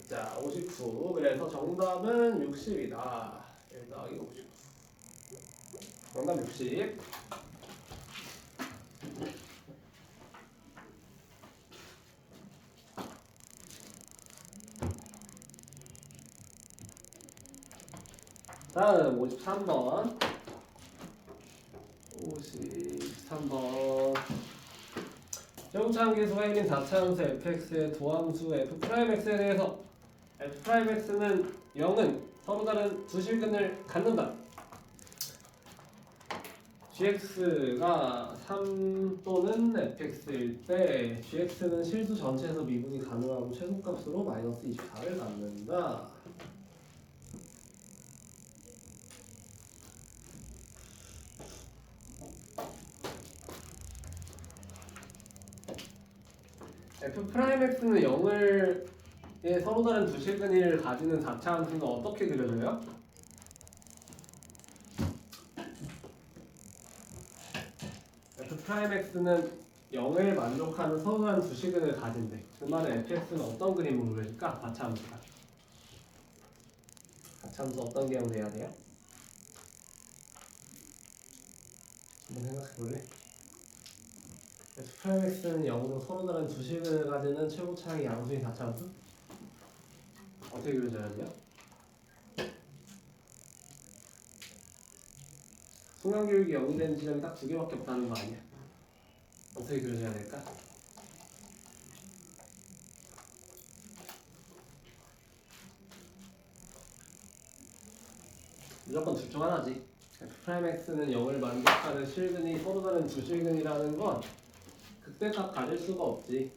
자, 59. 그래서 정답은 60이다. 1 더하기 59. 정답 60. 다음 53번. 53번. 최고차 함수가 1인 4차함수 fx의 도함수 f'x에 대해서 f'x는 0은 서로 다른 두 실근을 갖는다. gx가 3 또는 fx일 때 gx는 실수 전체에서 미분이 가능하고 최소값으로 마이너스 24를 갖는다. f'x는 0을 서로 다른 두 실근을 가지는 4차 함수는 어떻게 그려져요? f'x는 0을 만족하는 서로 다른 두 실근을 가진대. 그 말은 fx는 어떤 그림으로 그려질까? 4차 함수가. 4차 함수 어떤 개형 돼야 돼요? 한번 생각해 볼래? f'x는 0으로 서로 다른 두 실근을 가지는 최고차항의 양수인 4차 함수? 어떻게 그려져야 돼요? 순간교육이 0이 되는 지점이 딱 두 개밖에 없다는 거 아니야? 어떻게 그려져야 될까? 무조건 둘 중 하나지. f'x는 0을 만족하는 실근이 서로 다른 두 실근이라는 건 극대값 가질 수가 없지.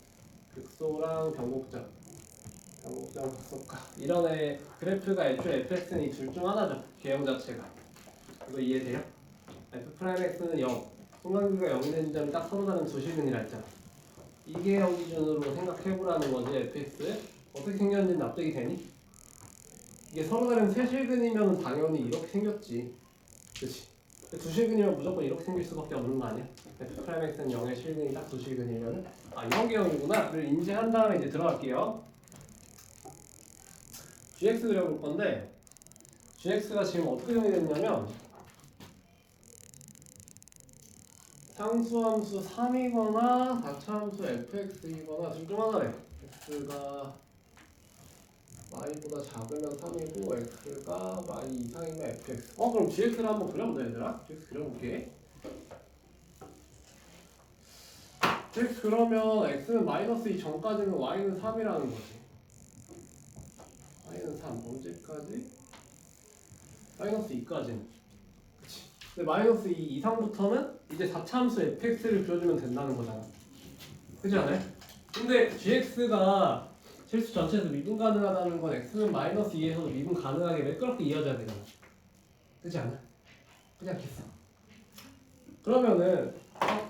극소랑 변곡점, 극소값 이런 애 그래프가 애초에 fx는 이 둘 중 하나죠. 개형 자체가. 이거 이해돼요? f'x는 0, 순간교가 0이 되는 점이 딱 서로 다른 두 실근이라 했잖아. 이 개형 기준으로 생각해보라는 거지. fx 어떻게 생겼는지 납득이 되니? 이게 서로 다른 세 실근이면 당연히 이렇게 생겼지. 그치? 두 실근이면 무조건 이렇게 생길 수밖에 없는 거 아니야? f'x는 0의 실근이 딱 두 실근이면은 아 이런 개형이구나 를 인지한 다음에 이제 들어갈게요. gx 그려볼 건데 gx가 지금 어떻게 정의됐냐면 상수함수 3이거나 다차함수 fx이거나 둘 중 하나래. x가 y보다 작으면 3이고 x가 y 이상이면 fx. 그럼 gx를 한번 그려보자 얘들아. gx 그려볼게. gx 그러면 x는 마이너스 2 전까지는 y는 3이라는 거지. y는 3 언제까지? 마이너스 2까지는. 그치. 근데 마이너스 2 이상부터는 이제 4차함수 fx를 그려주면 된다는 거잖아. 그렇지 않아요? 근데 gx가 실수 전체에서 미분 가능하다는 건 x는 마이너스 2에서도 미분 가능하게 매끄럽게 이어져야 되잖아. 그렇지 않아? 그냥 않겠어. 그러면은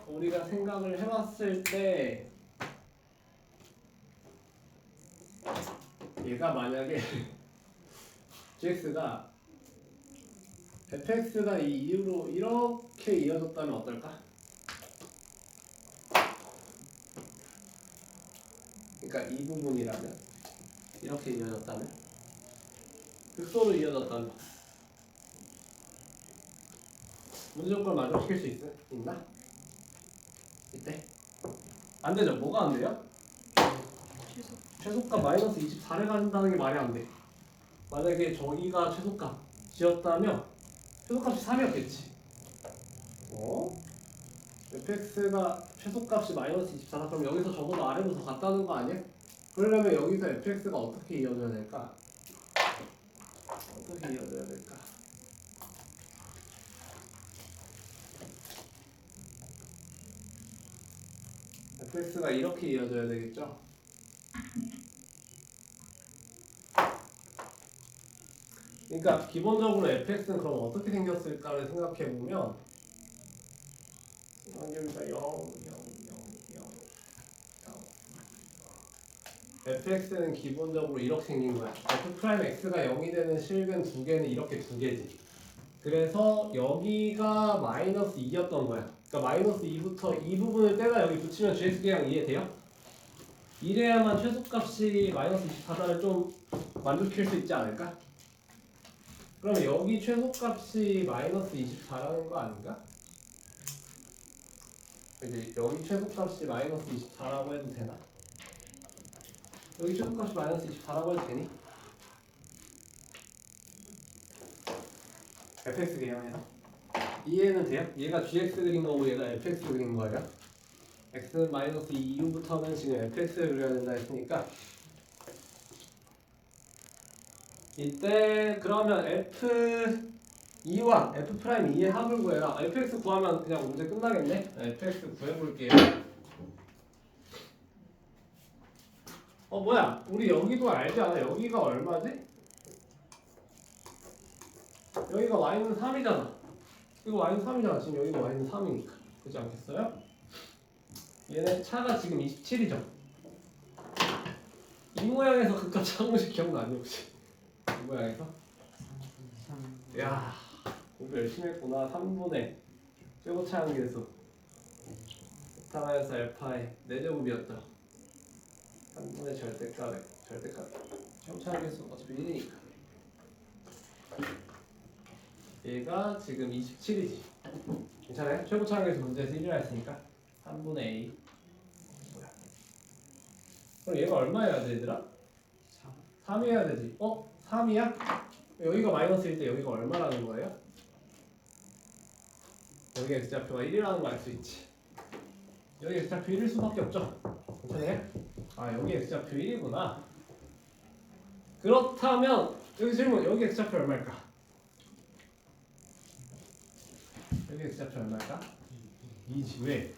우리가 생각을 해봤을 때 얘가 만약에 gx가 fx가 이 이유로 이렇게 이어졌다면 어떨까? 그러니까 이 부분이라면 이렇게 이어졌다면 극소로 이어졌다면 문제 조건 만족시킬 수 있나? 이때? 안 되죠? 뭐가 안 돼요? 최소값 마이너스 24를 가진다는 게 말이 안 돼. 만약에 저기가 최소값이었다면 최소값이 3이었겠지. fx가 최소값이 마이너스 24다. 그럼 여기서 적어도 아래로 더 갔다는 거 아니야? 그러려면 여기서 fx가 어떻게 이어져야 될까? 어떻게 이어져야 될까? fx가 이렇게 이어져야 되겠죠? 그러니까 기본적으로 fx는 그럼 어떻게 생겼을까를 생각해보면 완전히가 0, 0, 0, 0, 0 fx는 기본적으로 이렇게 생긴 거야. f'x가 0이 되는 실근 두 개는 이렇게 두 개지. 그래서 여기가 마이너스 2였던 거야. 그러니까 마이너스 2부터 이 부분을 떼다 여기 붙이면 gx계량 이해돼요? 이래야만 최소값이 마이너스 24를 좀 만족시킬 수 있지 않을까? 그럼 여기 최소값이 마이너스 24라는 거 아닌가? 이제 여기 최소값이 마이너스 24라고 해도 되나? 여기 최소값이 마이너스 24라고 해도 되니? fx 계량해서 이해는 돼요? 얘가 gx 그린 거고 얘가 fx 그린 거예요. x는 마이너스 2 이후부터는 지금 fx를 그려야 된다 했으니까 이때 그러면 f2와 f'2의 합을 구해라. fx 구하면 그냥 문제 끝나겠네? fx 구해볼게요. 뭐야? 우리 여기도 알지 않아? 여기가 얼마지? 여기가 y는 3이잖아. 이거 y는 3이잖아. 지금 여기가 y는 3이니까. 그렇지 않겠어요? 얘네 차가 지금 27이죠. 이 모양에서 그깟 차공식 기억나니 혹시? 이 모양에서? 야, 공부 열심히 했구나. 3분의 최고 차항계수 베타마이너스 알파의 4제곱이었죠. 3분의 절대값 최고 차항계수 어차피 1이니까 얘가 지금 27이지. 괜찮아요? 최고 차항계수 문제에서 1이라 했으니까 3분의 a 뭐야? 그럼 얘가 얼마 해야 돼 얘들아? 3 해야 되지. 3이야? 여기가 마이너스일 때 여기가 얼마라는 거예요? 여기 x좌표가 1이라는 거 알 수 있지. 여기 x좌표 1일 수밖에 없죠. 괜찮아요? 여기 x좌표 1이구나. 그렇다면 여기 질문, 여기 x좌표 얼마일까? 여기 x좌표 얼마일까? 2지. 왜?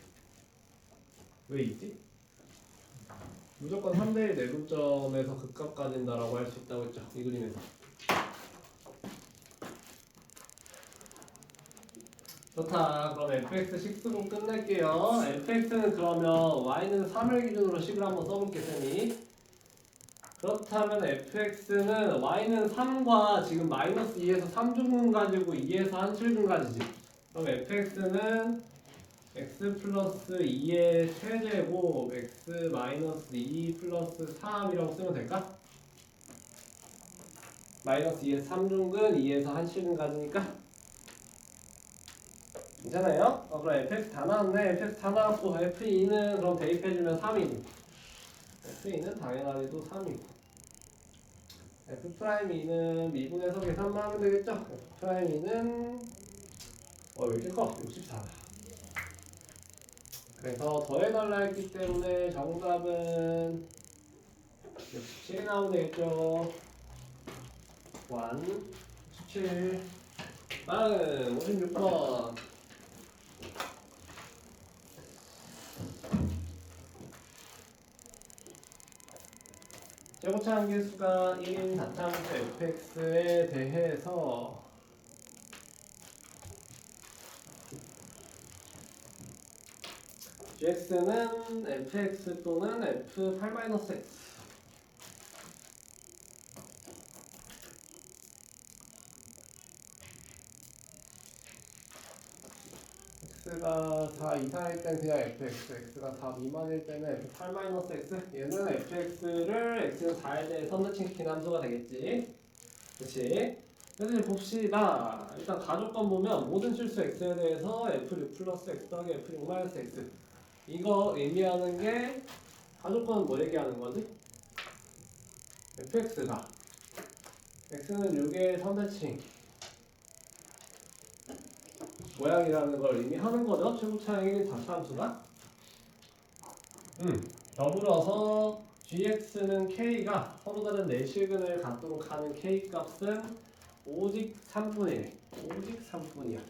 왜 2지? 무조건 3대1 내분점에서 극값 가진다라고 할 수 있다고 했죠. 이 그림에서. 좋다. 그럼 fx 식수분 끝낼게요. fx는 그러면 y는 3을 기준으로 식을 한번 써볼게 쌤이. 그렇다면 fx는 y는 3과 지금 마이너스 2에서 3중근 가지고 2에서 한 7중 가지지. 그럼 fx는 x 플러스 2의 세제곱 x 마이너스 2 플러스 3이라고 쓰면 될까? 마이너스 2에서 3중근 2에서 한 7중 가지니까 괜찮아요? 그럼 fx 다 나왔네. fx 다 나왔고 f2는 그럼 대입해주면 3이고 f2는 당연하게도 3이고 f'2는 미분해서 계산만 하면 되겠죠? f'2는 왜 이렇게 커? 64다. 그래서 더해달라 했기 때문에 정답은 67이 나오면 되겠죠? 1, 17. 다음 56번. 제곱차 함계수가 1인 자차함수 fx에 대해서 gx는 fx 또는 f8-x x가 4 이상일 땐 그냥 fx, x가 4 미만일 때는 f8-x 얘는 fx를 x는 4에 대해 선대칭시킨 함수가 되겠지. 그치? 그래서 이제 봅시다. 일단 가족권 보면 모든 실수 x에 대해서 f6 플러스 x 더하기 f6 마이너스 x 이거 의미하는 게 가족권은 뭐 얘기하는 거지? fx가 x는 6의 선대칭 모양이라는 걸 의미하는 거죠. 최고차항 1인 자차함수가. 더불어서 gx는 k가 서로 다른 내실근을 갖도록 하는 k 값은 오직 3분의 1. 오직 3분이야.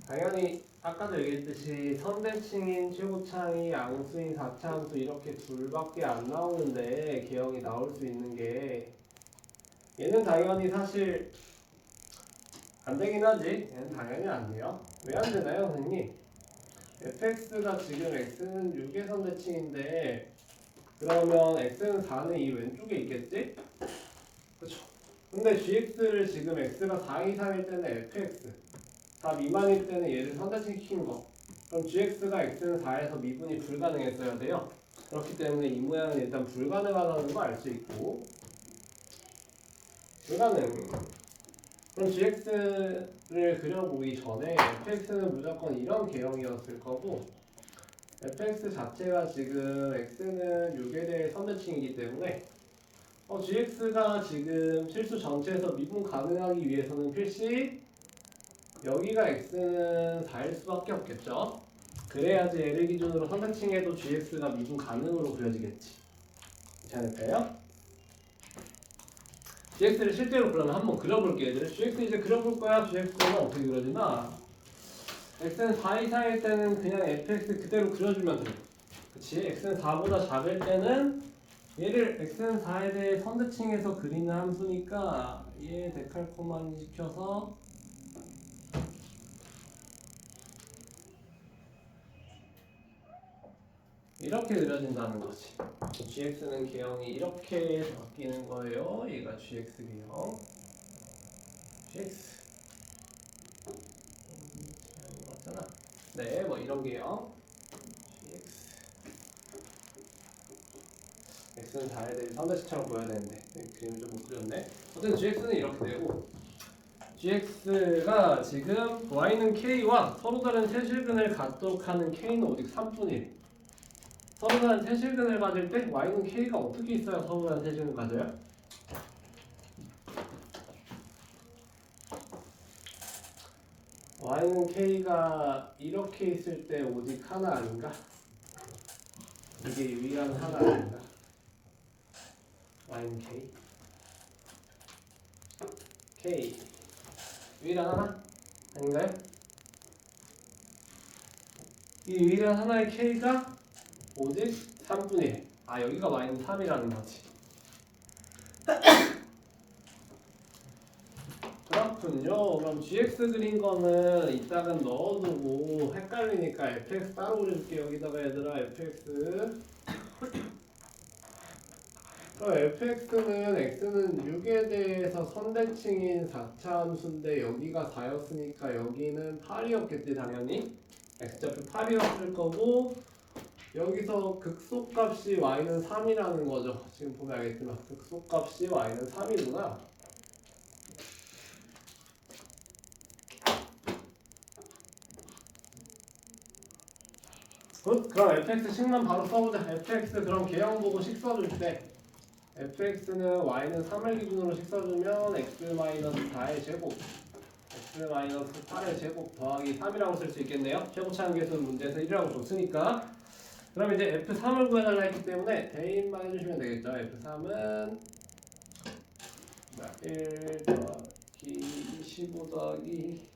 당연히 아까도 얘기했듯이 선대칭인 최고차항이 양수인 4차함수 이렇게 둘밖에 안 나오는데 개형이 나올 수 있는 게 얘는 당연히 사실 안 되긴 하지. 얘는 당연히 안 돼요. 왜 안 되나요, 선생님? fx가 지금 x는 6의 선대칭인데 그러면 x는 4는 이 왼쪽에 있겠지? 그쵸? 근데 gx를 지금 x가 4 이상일 때는 fx 4 미만일 때는 얘를 선대칭 시킨 거. 그럼 gx가 x는 4에서 미분이 불가능했어야 돼요. 그렇기 때문에 이 모양은 일단 불가능하다는 거 알 수 있고 불가능. 그럼 gx를 그려보기 전에 fx는 무조건 이런 개형이었을 거고 fx 자체가 지금 x는 6에 대해 선대칭이기 때문에 gx가 지금 실수 전체에서 미분 가능하기 위해서는 필시 여기가 x는 4일 수밖에 없겠죠. 그래야지 얘를 기준으로 선대칭해도 gx가 미분 가능으로 그려지겠지. 괜찮을까요? gx를 실제로 그러면 한번 그려볼게요. 얘들아. gx 이제 그려볼 거야. gx는 어떻게 그려지나? x는 4 이상일 때는 그냥 fx 그대로 그려주면 돼. 그치? x는 4보다 작을 때는 얘를 x는 4에 대해 선대칭해서 그리는 함수니까 얘 데칼코마니 시켜서 이렇게 그려진다는 거지. gx는 개형이 이렇게 바뀌는 거예요. 얘가 gx 개형. gx 맞잖아. 네, 뭐 이런 개형. gx x는 4에 대해 선대칭처럼 보여야 되는데 그림을 좀 못 그렸네. 어쨌든 gx는 이렇게 되고 gx가 지금 y는 k와 서로 다른 세실근을 갖도록 하는 k는 오직 3분의 1. 서로 다른 세실근을 가질 때 y는 k가 어떻게 있어야 서로 다른 세실근을 가져요? y는 k가 이렇게 있을 때 오직 하나 아닌가? 이게 유일한 하나 아닌가? y는 k 유일한 하나? 아닌가요? 이 유일한 하나의 k가 오직 3분의 1. 여기가 y는 3이라는 거지. 그렇군요. 그럼 gx 그린 거는 이따가 넣어두고 헷갈리니까 fx 따로 그려줄게. 여기다가 얘들아 fx. 그럼 fx는 x는 6에 대해서 선대칭인 4차 함수인데 여기가 4였으니까 여기는 8이었겠지 당연히. x좌표 8이었을 거고 여기서 극소값이 y는 3이라는 거죠. 지금 보면 알겠지만 극소값이 y는 3이구나. 굿. 그럼 fx식만 바로 써보자. fx 그럼 개형 보고 식 써줄 때 fx는 y는 3을 기준으로 식 써주면 x-4의 제곱 x-8의 제곱 더하기 3이라고 쓸 수 있겠네요. 최고차항계수 문제에서 1이라고 줬으니까. 그럼 이제 f3을 구해달라 했기 때문에 대입만 해주시면 되겠죠. f3은 1 더하기 15 더하기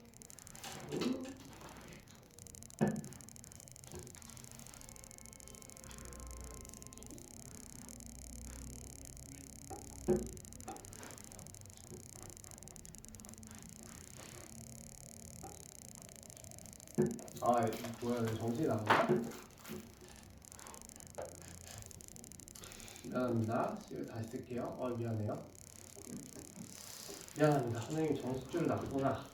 아 뭐야 정신이 나갔나? 미안합니다. C를 다시 쓸게요. 미안해요. 미안합니다. 선생님 정신줄을 놨구나.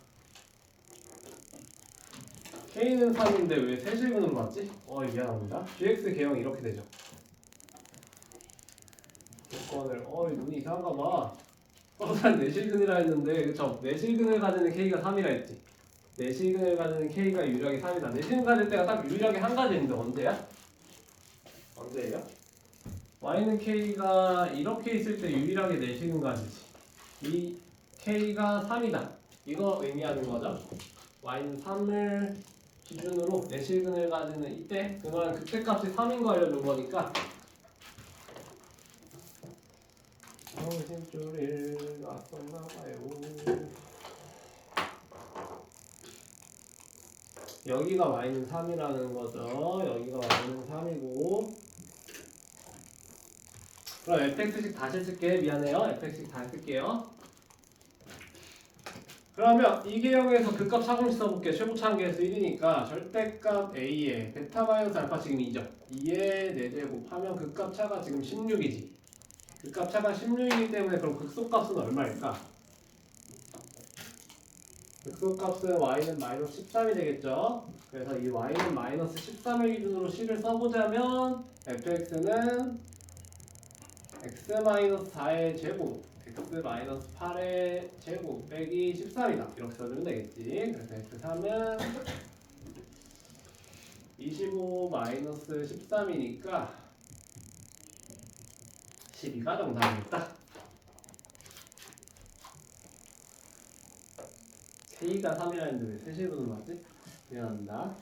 K는 3인데 왜 세실근으로 봤지? 미안합니다. GX 개형 이렇게 되죠. 조건을 눈이 이상한가 봐. 난 내실근이라 했는데 그쵸? 내실근을 가지는 K가 3이라 했지. 내실근을 가지는 K가 유일하게 3이다. 내실근 가질 때가 딱 유일하게 한 가지인데 언제야? 언제예요? Y는 K가 이렇게 있을 때 유일하게 내실근 가지지. 이 K가 3이다. 이거 의미하는 거죠. Y는 3을 기준으로 내실근을 가지는 이때 그거는 그때 값이 3인 거 알려준 거니까 정신줄을 놨었나봐요. 여기가 Y는 3이라는 거죠. 여기가 Y는 3이고 그럼 fx식 다시 쓸게. 미안해요. fx식 다시 쓸게요. 그러면 이 개형에서 극값 차공식 써볼게요. 최고차항계수 1이니까 절대값 a에 베타 마이너스 알파 지금 2죠. 2에 4제곱 하면 극값 차가 지금 16이지. 극값 차가 16이기 때문에 그럼 극소값은 얼마일까? 극소값은 y는 마이너스 13이 되겠죠. 그래서 이 y는 마이너스 13을 기준으로 식을 써보자면 fx는 x-4의 제곱 x-8의 제곱 빼기 13이다. 이렇게 써주면 되겠지. 그래서 x3은 25 마이너스 13이니까 12가 정답이겠다. K가 3이라 했는데 왜 세실근으로 맞지? 미안합니다.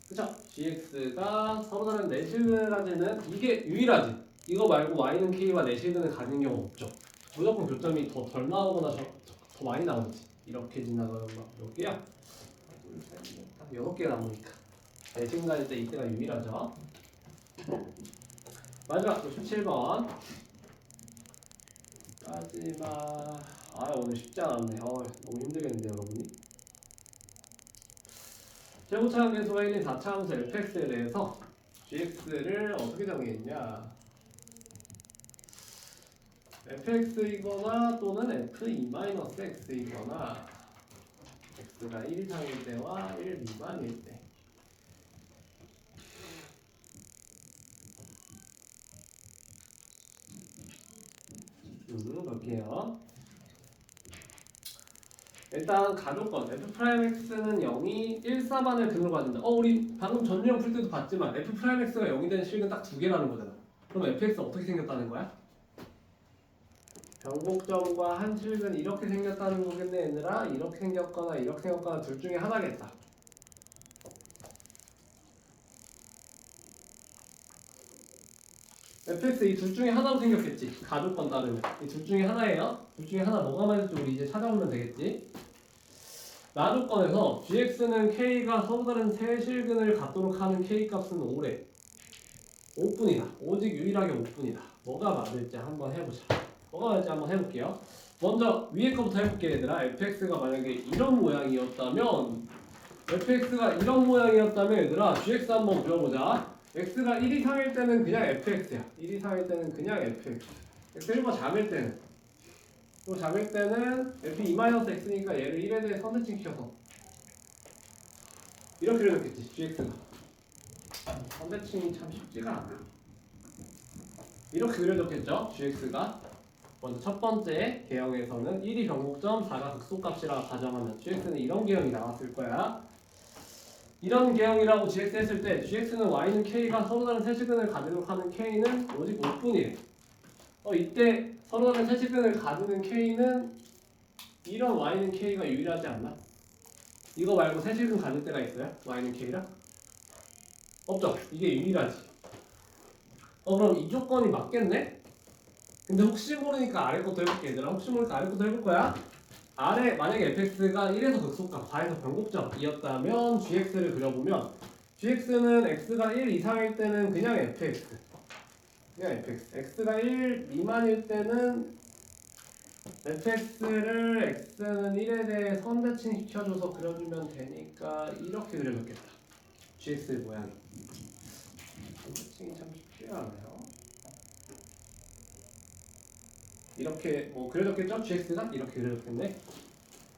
그쵸? gx가 서로 다른 내실근을 가지는 이게 유일하지. 이거 말고 y는 k와 내실근을 가진 경우 없죠. 무조건 교점이 더 덜 나오거나 더 많이 나오지. 이렇게 지나가면 몇 개야? 둘, 셋, 넷, 다 6개 남으니까 내실근 가질 때 이때가 유일하죠. 마지막 17번 마지막 오늘 쉽지 않았네. 너무 힘들겠는데 여러분이. 최고차항계수가 1인 4차함수 fx에 대해서 gx를 어떻게 정의했냐? fx이거나 또는 f2-x이거나 x가 1 이상일 때와 1 미만일 때. 볼게요. 일단 가조건 f'x는 0이 1, 4만을 근으로 가진다. 우리 방금 전유형 풀 때도 봤지만 f'x가 0이 되는 식은 딱 두 개라는 거잖아. 그럼 fx 어떻게 생겼다는 거야? 변곡점과 한 실근 이렇게 생겼다는 거겠네 얘들아. 이렇게 생겼거나 이렇게 생겼거나 둘 중에 하나겠다. fx 이 둘 중에 하나로 생겼겠지. 가조건 따르면 이 둘 중에 하나예요. 둘 중에 하나 뭐가 맞을지 우리 이제 찾아보면 되겠지. 나조건에서 gx는 k가 서로 다른 세 실근을 갖도록 하는 k 값은 5래. 5뿐이다. 오직 유일하게 5뿐이다. 뭐가 맞을지 한번 해보자. 뭐가 맞을지 한번 해볼게요. 먼저 위에 거부터 해볼게 얘들아. fx가 만약에 이런 모양이었다면 얘들아 gx 한번 그려보자. x가 1 이상일 때는 그냥 fx야. 1 이상일 때는 그냥 fx. x1보 작을 때는 또 작을 때는 f2-x니까 얘를 1에 대해 선대칭시켜서 이렇게 그려놓겠지. gx가 선대칭이 참 쉽지가 않아. 이렇게 그려졌겠죠. gx가 먼저 첫 번째 개형에서는 1이 변곡점, 4가 극소값이라 가정하면 gx는 이런 개형이 나왔을 거야. 이런 개형이라고 gx 했을 때 gx는 y는 k가 서로 다른 세시근을 가지도록 하는 k는 오직 5분이래. 이때 서로 다른 세시근을 가지는 k는 이런 y는 k가 유일하지 않나? 이거 말고 세시근 가질 때가 있어요? y는 k랑? 없죠? 이게 유일하지. 그럼 이 조건이 맞겠네? 근데 혹시 모르니까 아래 것도 해볼게 얘들아. 혹시 모르니까 아래 것도 해볼 거야. 아래 만약에 fx가 1에서 극소값, 4에서 변곡점이었다면 gx를 그려보면 gx는 x가 1 이상일 때는 그냥 fx. 그냥 fx. x가 1 미만일 때는 fx를 x는 1에 대해 선대칭 시켜줘서 그려주면 되니까 이렇게 그려줬겠다. gx의 모양이. 선대칭이 참 쉽지 않아요. 이렇게 그려졌겠죠? gx가 이렇게 그려졌겠네.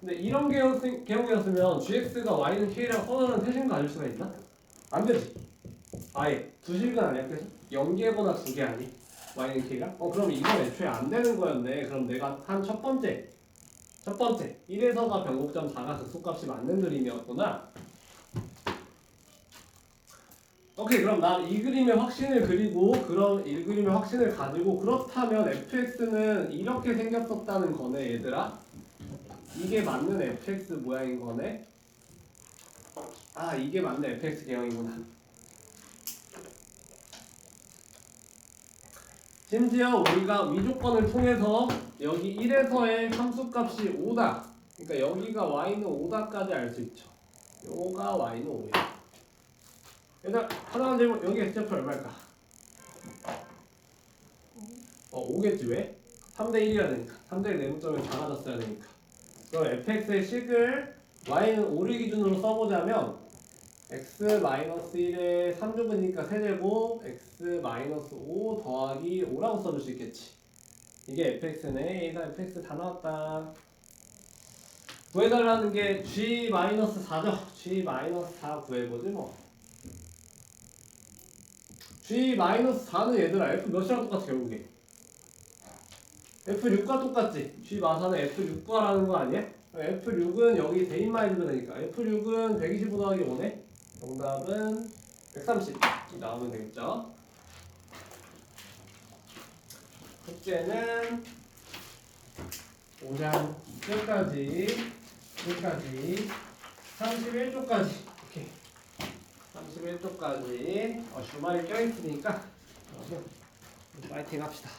근데 이런 개형이었으면 gx가 y는 k랑 서로는 세신 가질 수가 있나? 안 되지. 아예 두 식은 아니야. 그래서 0개거나 2개 아니? y는 k랑? 그럼 이건 애초에 안 되는 거였네. 그럼 내가 한 첫 번째 1에서가 변곡점 4가 극소값이 맞는 그림이었구나. 오케이, 그럼 난 이 그림의 확신을 그리고 그런 이 그림의 확신을 가지고 그렇다면 fx는 이렇게 생겼었다는 거네 얘들아. 이게 맞는 fx 모양인 거네. 아, 이게 맞는 fx 개형이구나. 심지어 우리가 위조건을 통해서 여기 1에서의 함수값이 5다. 그러니까 여기가 y는 5다까지 알 수 있죠. 요가 y는 5야. 얘들아, 하나만 질문. 여기 x좌표 얼마일까? 5겠지. 왜? 3대 1이어야 되니까. 3대 1 내분점이 작아졌어야 되니까. 그럼 fx의 식을 y는 5를 기준으로 써보자면 x-1의 3주분이니까 세제곱 x-5 더하기 5라고 써줄 수 있겠지. 이게 fx네. 얘가 fx 다 나왔다. 구해달라는 게 g-4죠. g-4 구해보지 뭐. g-4는 얘들아 f 몇이랑 똑같아 결국에? f6과 똑같지. g-4는 f6과라는 거 아니야? f6은 여기 대입만 해주면 되니까 f6은 125 더하기 5네. 정답은 130 나오면 되겠죠. 숙제는 5장 끝까지 31쪽까지. 오케이. 31쪽까지 주말이 껴있으니까 파이팅 합시다.